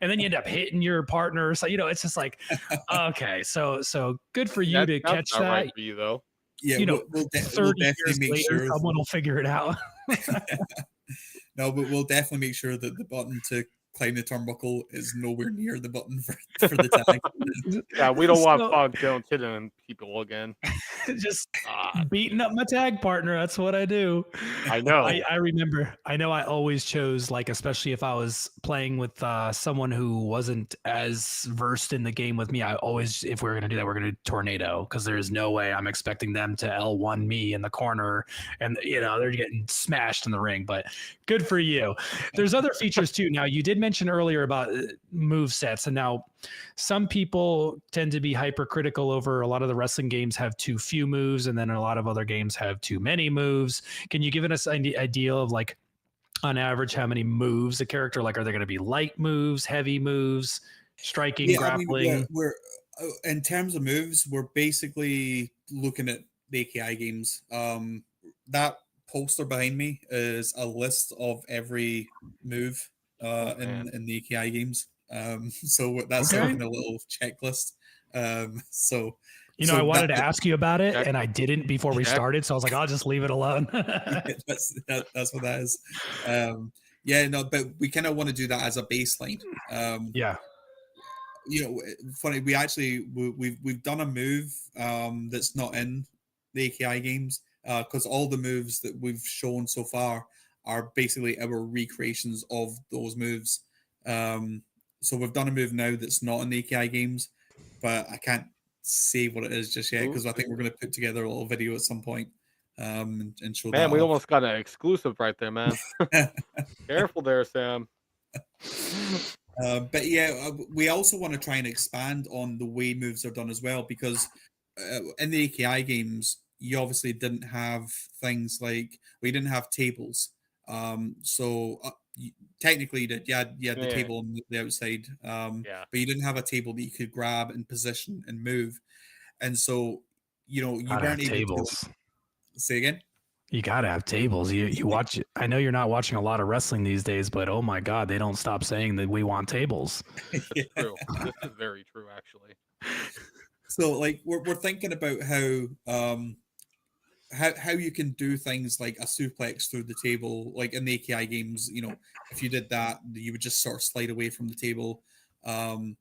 And then you end up hitting your partner. So it's just like, okay, so good for you to catch that. Right for you though. Yeah, we'll 30 years later, someone will figure it out. No, but we'll definitely make sure that the button to climb the turnbuckle is nowhere near the button for the tag. Yeah, we don't want Fog Jones hitting people again. Just beating up my tag partner. That's what I do. I know. I remember. I know I always chose, like, especially if I was playing with someone who wasn't as versed in the game with me, I always, if we were going to do that, we're going to do tornado, because there's no way I'm expecting them to L1 me in the corner, and they're getting smashed in the ring. But good for you. There's other features too. Now, you did mention earlier about move sets, and now some people tend to be hypercritical over a lot of the wrestling games have too few moves, and then a lot of other games have too many moves. Can you give us an idea of, like, on average, how many moves a character, like, are they going to be light moves, heavy moves, striking, grappling? I mean, we're in terms of moves, we're basically looking at the AKI games. That poster behind me is a list of every move in the AKI games. So that's like a little checklist. I wanted to ask you about it, and I didn't before we started, so I was like, I'll just leave it alone. That's what that is. But we kind of want to do that as a baseline. Funny, we've done a move that's not in the AKI games, because all the moves that we've shown so far are basically our recreations of those moves. So we've done a move now that's not in the AKI games, but I can't say what it is just yet, because I think we're going to put together a little video at some point and show that. Man, we almost got an exclusive right there, man. Careful there, Sam. But yeah, we also want to try and expand on the way moves are done as well, because in the AKI games, you obviously didn't have things like, we didn't have tables. So technically you did. You had the Yeah. table on the outside, Yeah. but you didn't have a table that you could grab and position and move. And so, you Gotta have weren't able to tables. say again. You gotta have tables. You watch. I know you're not watching a lot of wrestling these days, but oh my god, they don't stop saying that we want tables. Yeah. True. This is very true, actually. So like we're thinking about how you can do things like a suplex through the table, like in the AKI games. If you did that, you would just sort of slide away from the table. And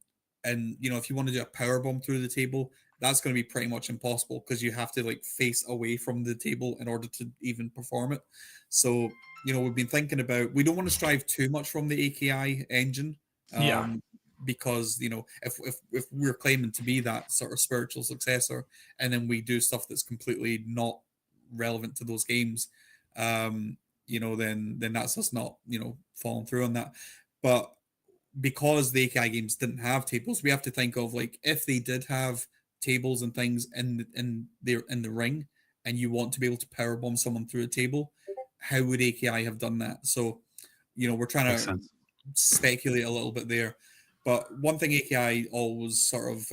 if you want to do a power bomb through the table, that's going to be pretty much impossible because you have to like face away from the table in order to even perform it. So we've been thinking about, we don't want to strive too much from the AKI engine. Yeah. Because if we're claiming to be that sort of spiritual successor, and then we do stuff that's completely not relevant to those games, then that's us not following through on that. But because the AKI games didn't have tables, we have to think of like, if they did have tables and things in the ring, and you want to be able to powerbomb someone through a table, how would AKI have done that? So we're trying Makes to sense. speculate a little bit there. But one thing AKI always sort of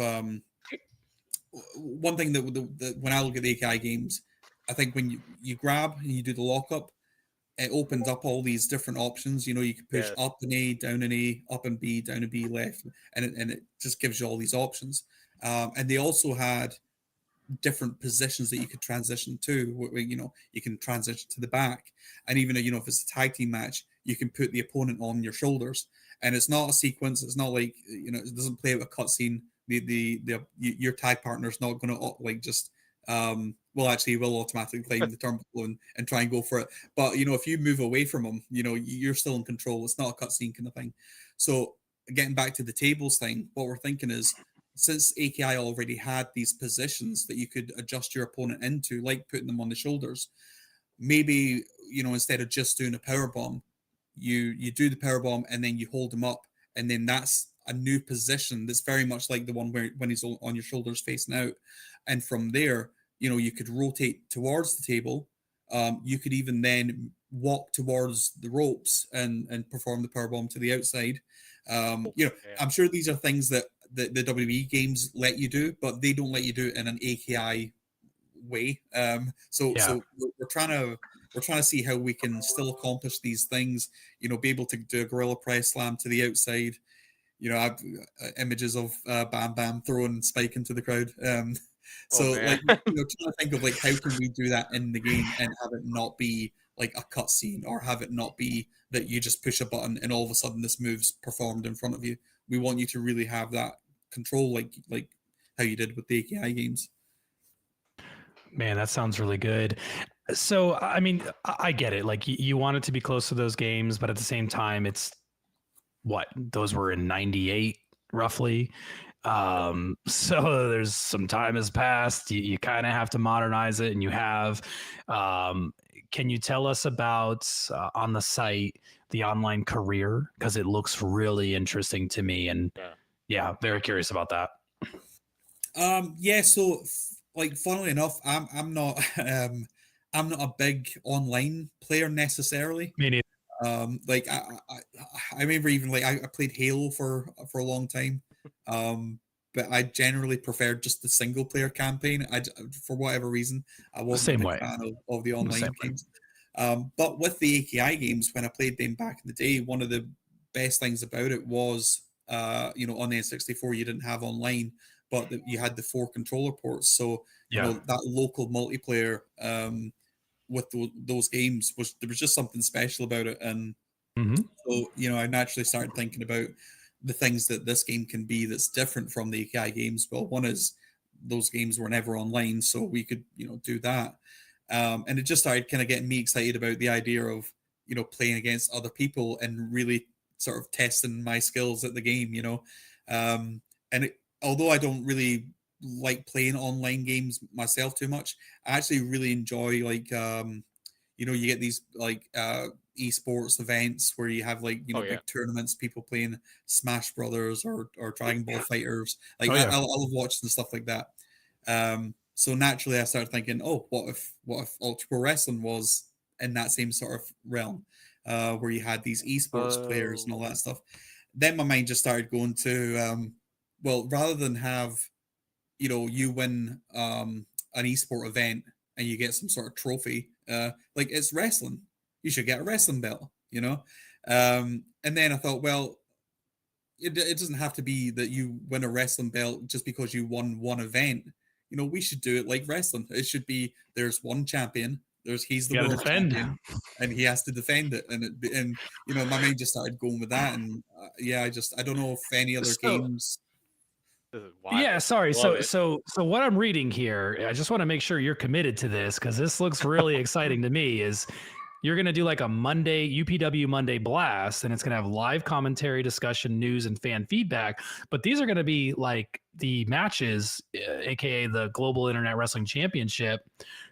one thing that when I look at the AKI games, I think when you grab and you do the lockup, it opens up all these different options. You can push Yes. up an A, down an A, up and B, down a B, left, and it just gives you all these options. And they also had different positions that you could transition to. Where, you can transition to the back, and even if it's a tag team match, you can put the opponent on your shoulders, and it's not a sequence. It's not like it doesn't play out a cutscene. Your tag partner's not going to like just well, actually, he will automatically claim the turnbuckle and try and go for it. But if you move away from him, you're still in control. It's not a cutscene kind of thing. So getting back to the tables thing, what we're thinking is, since AKI already had these positions that you could adjust your opponent into, like putting them on the shoulders, maybe instead of just doing a power bomb, you do the power bomb and then you hold him up, and then that's a new position that's very much like the one where when he's on your shoulders facing out, and from there you could rotate towards the table. You could even then walk towards the ropes and perform the power bomb to the outside. Yeah. I'm sure these are things that the WWE games let you do, but they don't let you do it in an AKI way. So we're trying to see how we can still accomplish these things. Be able to do a gorilla press slam to the outside. I've images of Bam Bam throwing Spike into the crowd. So man. like trying to think of like, how can we do that in the game and have it not be like a cutscene, or have it not be that you just push a button and all of a sudden this move's performed in front of you. We want you to really have that control, like how you did with the AKI games. Man, that sounds really good. So, I mean, I get it. Like, you want it to be close to those games, but at the same time, it's what those were in '98, roughly. So there's some time has passed. You kind of have to modernize it, and you have. Can you tell us about on the site the online career, because it looks really interesting to me, and yeah, very curious about that. Yeah. So, like, funnily enough, I'm not I'm not a big online player necessarily. Me neither. Like I remember even like I played Halo for a long time, but I generally preferred just the single player campaign. For whatever reason, I wasn't Same a big way. fan of the online Same way. games. But with the AKI games, when I played them back in the day, one of the best things about it was, on the N64 you didn't have online, but you had the 4 controller ports. So Yeah. that local multiplayer. With those games there was just something special about it, and Mhm. so I naturally started thinking about the things that this game can be that's different from the AKI games. Well, one is those games were never online, so we could do that, and it just started kind of getting me excited about the idea of playing against other people and really sort of testing my skills at the game. And although I don't really like playing online games myself too much, I actually really enjoy like you get these like esports events where you have like big tournaments, people playing Smash Brothers or Dragon Ball Fighters. Like I love watching stuff like that. So naturally I started thinking, oh, what if Ultra Pro Wrestling was in that same sort of realm? where you had these esports players and all that stuff. Then my mind just started going to, well, rather than have, you win an esport event and you get some sort of trophy, like it's wrestling. You should get a wrestling belt, And then I thought, well, it doesn't have to be that you win a wrestling belt just because you won one event. We should do it like wrestling. It should be there's one champion. He's the world champion, and he has to defend it. And my mind just started going with that. And I don't know if any other games. Yeah, sorry. So what I'm reading here, I just want to make sure you're committed to this because this looks really exciting to me. Is you're going to do like a UPW Monday blast, and it's going to have live commentary, discussion, news, and fan feedback. But these are going to be like the matches, aka the Global Internet Wrestling Championship.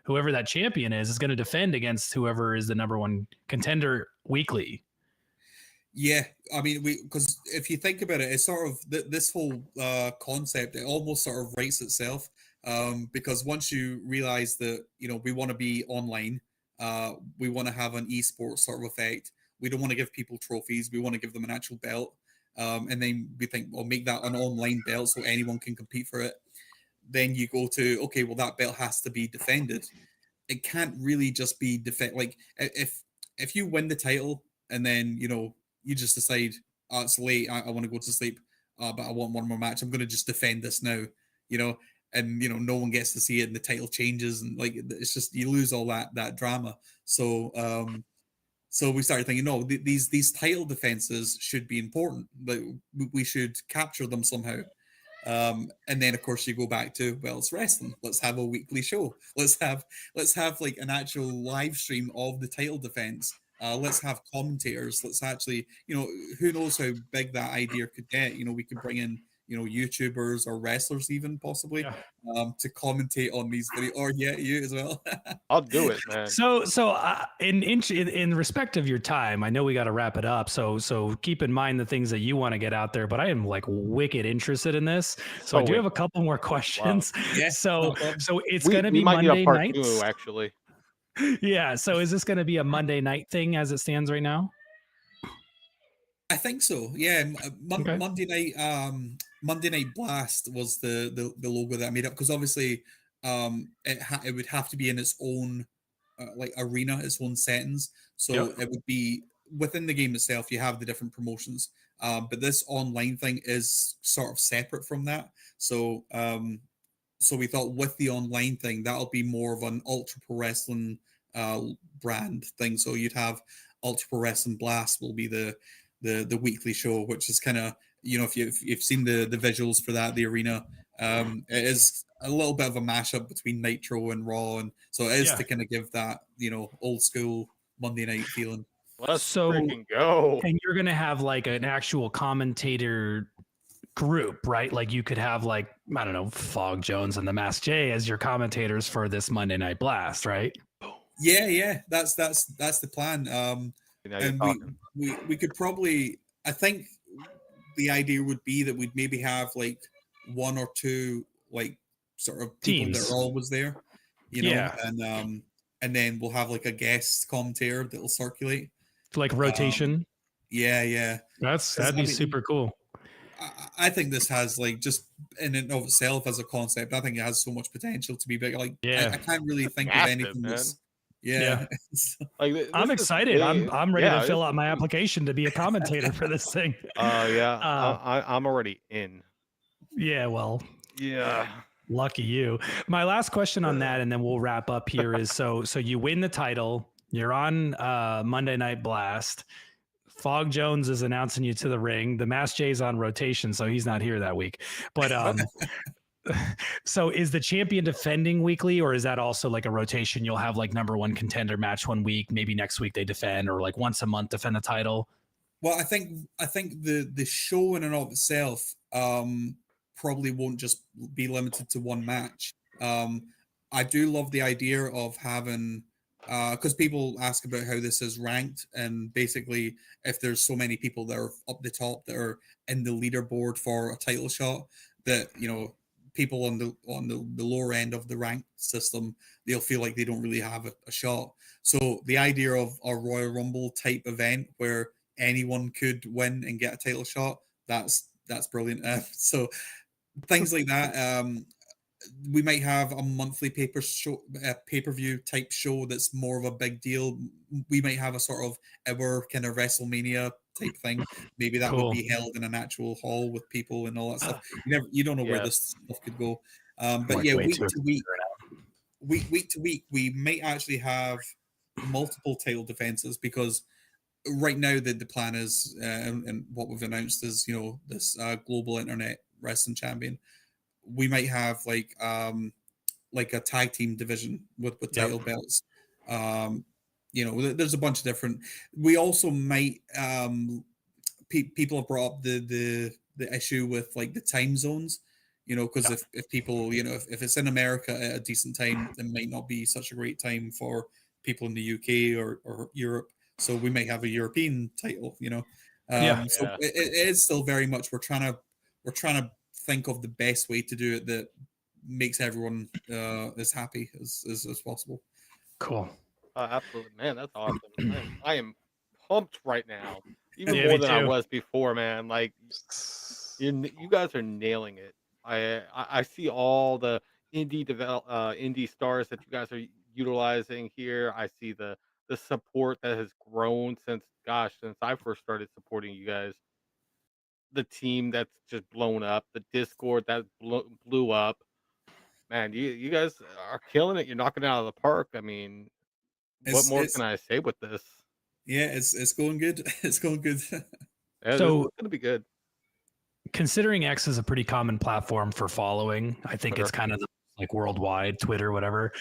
Whoever that champion is going to defend against whoever is the number one contender weekly. Yeah, I mean, because if you think about it, it's sort of this whole concept. It almost sort of writes itself because once you realize that we want to be online, we want to have an esports sort of effect. We don't want to give people trophies. We want to give them an actual belt, and then we think, well, make that an online belt so anyone can compete for it. Then you go to, okay, well, that belt has to be defended. It can't really just be like if you win the title and then you just decide, oh, it's late, I want to go to sleep, but I want one more match. I'm going to just defend this now, and no one gets to see it, and the title changes, and like it's just you lose all that drama. So so we started thinking, no, these title defenses should be important. Like we should capture them somehow. And then of course you go back to, well, it's wrestling. Let's have a weekly show. Let's have like an actual live stream of the title defense. Let's have commentators. Let's actually, who knows how big that idea could get. We could bring in, YouTubers or wrestlers even possibly to commentate on these videos, or you as well. I'll do it, man. So in respect of your time, I know we got to wrap it up. So keep in mind the things that you want to get out there, but I am like wicked interested in this. So I do have a couple more questions. Wow. Yeah. So it's going to be Monday nights. Actually. Yeah. So is this going to be a Monday night thing as it stands right now? I think so. Yeah. Okay. Monday Night Blast was the logo that I made up, because obviously it would have to be in its own like arena, its own settings. So it would be within the game itself. You have the different promotions, but this online thing is sort of separate from that. So so we thought with the online thing, that'll be more of an Ultra Pro Wrestling brand thing. So you'd have Ultra Pro Wrestling Blast will be the weekly show, which is kind of, if you've seen the visuals for that, the arena, it is a little bit of a mashup between Nitro and Raw, and so it is to kind of give that old school Monday night feeling. Let's freaking go. And you're gonna have like an actual commentator group, right? Like you could have like, I don't know, Fog Jones and the Masked J as your commentators for this Monday Night Blast, right? Yeah, that's the plan. And we could probably, I think the idea would be that we'd maybe have like one or two like sort of people teams that are always there, and then we'll have like a guest commentator that'll circulate, like rotation. Yeah, that'd be super cool. I think this has like, just in and of itself as a concept, I think it has so much potential to be big. Like I can't really think of anything that's like I'm excited. I'm ready to fill out my application to be a commentator for this thing. I'm already in. Yeah, well, yeah. Lucky you. My last question on that, and then we'll wrap up here, is so you win the title. You're on Monday Night Blast. Fog Jones is announcing you to the ring. The Masked J's on rotation, so he's not here that week. But so is the champion defending weekly, or is that also like a rotation? You'll have like number one contender match one week, maybe next week they defend, or like once a month defend the title. Well, I think the show in and of itself probably won't just be limited to one match. I do love the idea of having, because people ask about how this is ranked, and basically if there's so many people that are up the top that are in the leaderboard for a title shot, that people on the lower end of the rank system, they'll feel like they don't really have a shot. So the idea of a Royal Rumble type event where anyone could win and get a title shot, that's brilliant. So things like that. We might have a monthly pay-per-view type show that's more of a big deal. We might have a sort of our kind of WrestleMania type thing. Maybe that would be held in an actual hall with people and all that stuff. You don't know where this stuff could go. But yeah, week to week, we might actually have multiple title defenses, because right now the plan is, and what we've announced is, this global internet wrestling champion. We might have like a tag team division with title belts. There's a bunch of different. We also might people have brought up the issue with like the time zones. Because if people, if it's in America at a decent time, it might not be such a great time for people in the UK or Europe. So we might have a European title. So it is still very much we're trying to think of the best way to do it that makes everyone as happy as possible. Cool. Absolutely, man. That's awesome. I am pumped right now, even Yeah, more me than I too. was before, man. Like you guys are nailing it. I see all the indie stars that you guys are utilizing here. I see the support that has grown since I first started supporting you guys. The team that's just blown up, the Discord that blew up. Man, you guys are killing it. You're knocking it out of the park. I mean, what more can I say with this? Yeah, it's going good. It's going good. Yeah, So this is gonna be good. Considering X is a pretty common platform for following, I think it's kind of like worldwide, Twitter, whatever.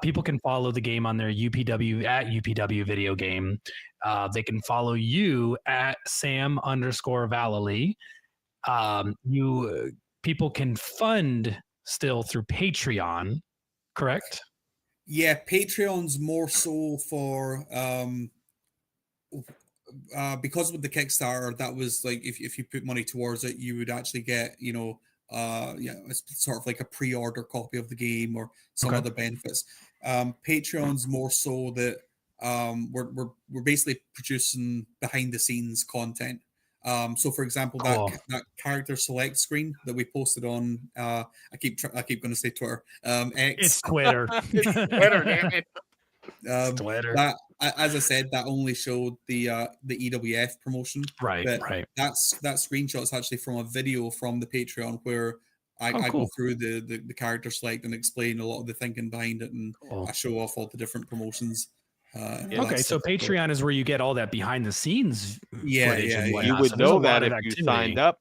People can follow the game on their UPW at UPW video game. They can follow you at Sam_Vallely. People can fund still through Patreon, correct? Yeah, Patreon's more so for because with the Kickstarter, that was like if you put money towards it, you would actually get it's sort of like a pre-order copy of the game or some other benefits. Patreon's more so that we're basically producing behind the scenes content. So for example, that character select screen that we posted on I keep going to say Twitter, X. It's Twitter. It's Twitter, damn it. Twitter. That, as I said, that only showed the EWF promotion. Right. That screenshot is actually from a video from the Patreon where I go through the character select and explain a lot of the thinking behind it, and I show off all the different promotions. Okay, so Patreon is where you get all that behind the scenes footage. Yeah. And you would know that if you signed up.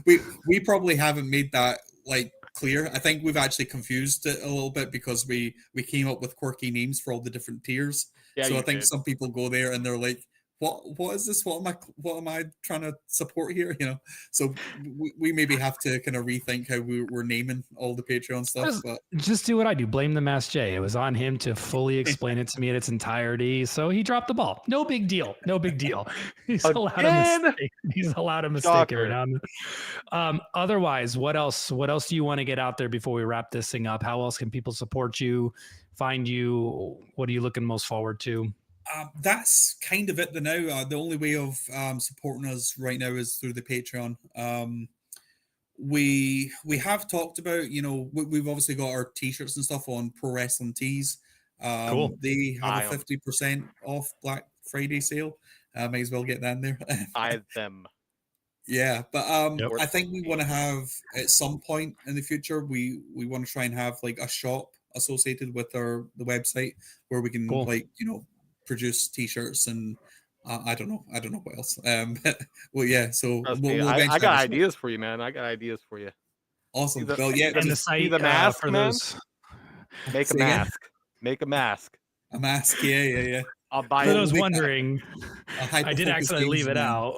we probably haven't made that like clear. I think we've actually confused it a little bit because we came up with quirky names for all the different tiers. So I think some people go there and they're like, what is this? What am I trying to support here? So we maybe have to kind of rethink how we're naming all the Patreon stuff. Just do what I do. Blame the Mass J. It was on him to fully explain it to me in its entirety. So he dropped the ball. No big deal. He's allowed a mistake. He's allowed a mistake every now and then. Otherwise, what else do you want to get out there before we wrap this thing up? How else can people support you, find you? What are you looking most forward to? That's kind of it now. The only way of supporting us right now is through the Patreon. We have talked about, we've obviously got our t-shirts and stuff on Pro Wrestling Tees. Cool. They have a 50% off Black Friday sale. Might as well get that in there. Buy them. Yeah, but I think we want to have at some point in the future, we want to try and have like a shop associated with the website where we can produce t-shirts and I don't know what else. Well, yeah. So I got ideas for you, man. I got ideas for you. Awesome. Well, yeah. And the site the mask, for man. those. Make a mask. Make a mask. A mask. Yeah. I'll buy for it. those wondering, I did actually leave it out.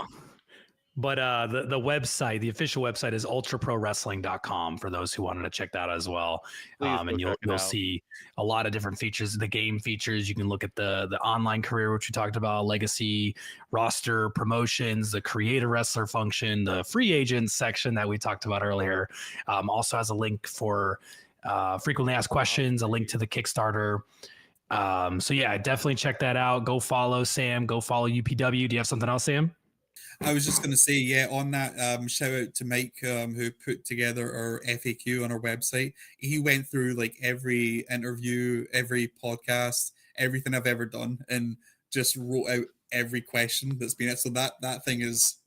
But the website, the official website is ultraprowrestling.com for those who wanted to check that out as well. Please go And check it you'll out. see a lot of different features, the game features. You can look at the online career, which we talked about, legacy, roster, promotions, the creator wrestler function, the free agents section that we talked about earlier. Also has a link for frequently asked questions, a link to the Kickstarter. So yeah, definitely check that out. Go follow Sam. Go follow UPW. Do you have something else, Sam? I was just going to say, yeah, on that, shout out to Mike, who put together our FAQ on our website. He went through like every interview, every podcast, everything I've ever done, and just wrote out every question that's been it. So that thing is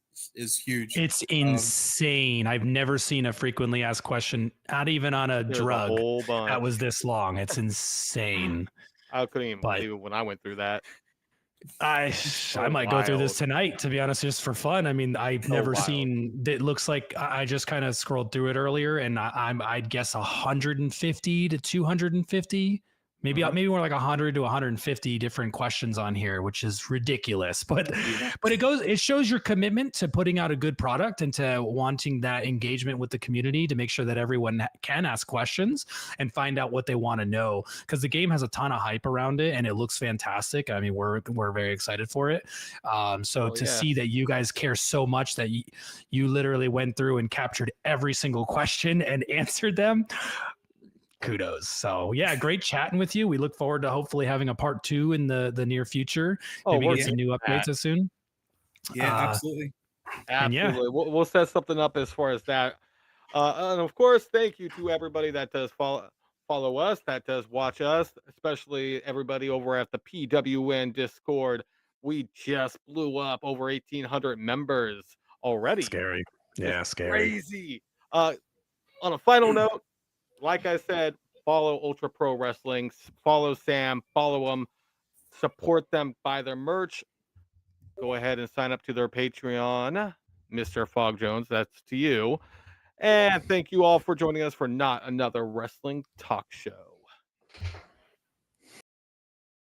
huge. It's insane. I've never seen a frequently asked question, not even on a There's a drug, whole bunch. that was this long. It's insane. I couldn't even But- believe it when I went through that. I might go through this wild. tonight, to be honest, just for fun. I mean, I've So never wild. seen. It looks like I just kind of scrolled through it earlier, and I'd guess 150 to 250, maybe Mhm. maybe more like 100 to 150 different questions on here, which is ridiculous. But Yeah. but it shows your commitment to putting out a good product and to wanting that engagement with the community to make sure that everyone can ask questions and find out what they want to know, because the game has a ton of hype around it and it looks fantastic. I mean, we're very excited for it. So Oh, to yeah. see that you guys care so much that you literally went through and captured every single question and answered them, kudos. So yeah, great chatting with you. We look forward to hopefully having a part 2 in the near future. Oh, Maybe we're get some new getting updates that. as soon. Yeah, absolutely. And yeah. Absolutely. We'll set something up as far as that. And of course, thank you to everybody that does follow us, that does watch us, especially everybody over at the PWN Discord. We just blew up over 1,800 members already. Scary. It's Yeah, scary. crazy. On a final note, like I said, follow Ultra Pro Wrestling, follow Sam, follow them, support them, buy their merch. Go ahead and sign up to their Patreon, Mr. Fog Jones. That's to you. And thank you all for joining us for Not Another Wrestling Talk Show.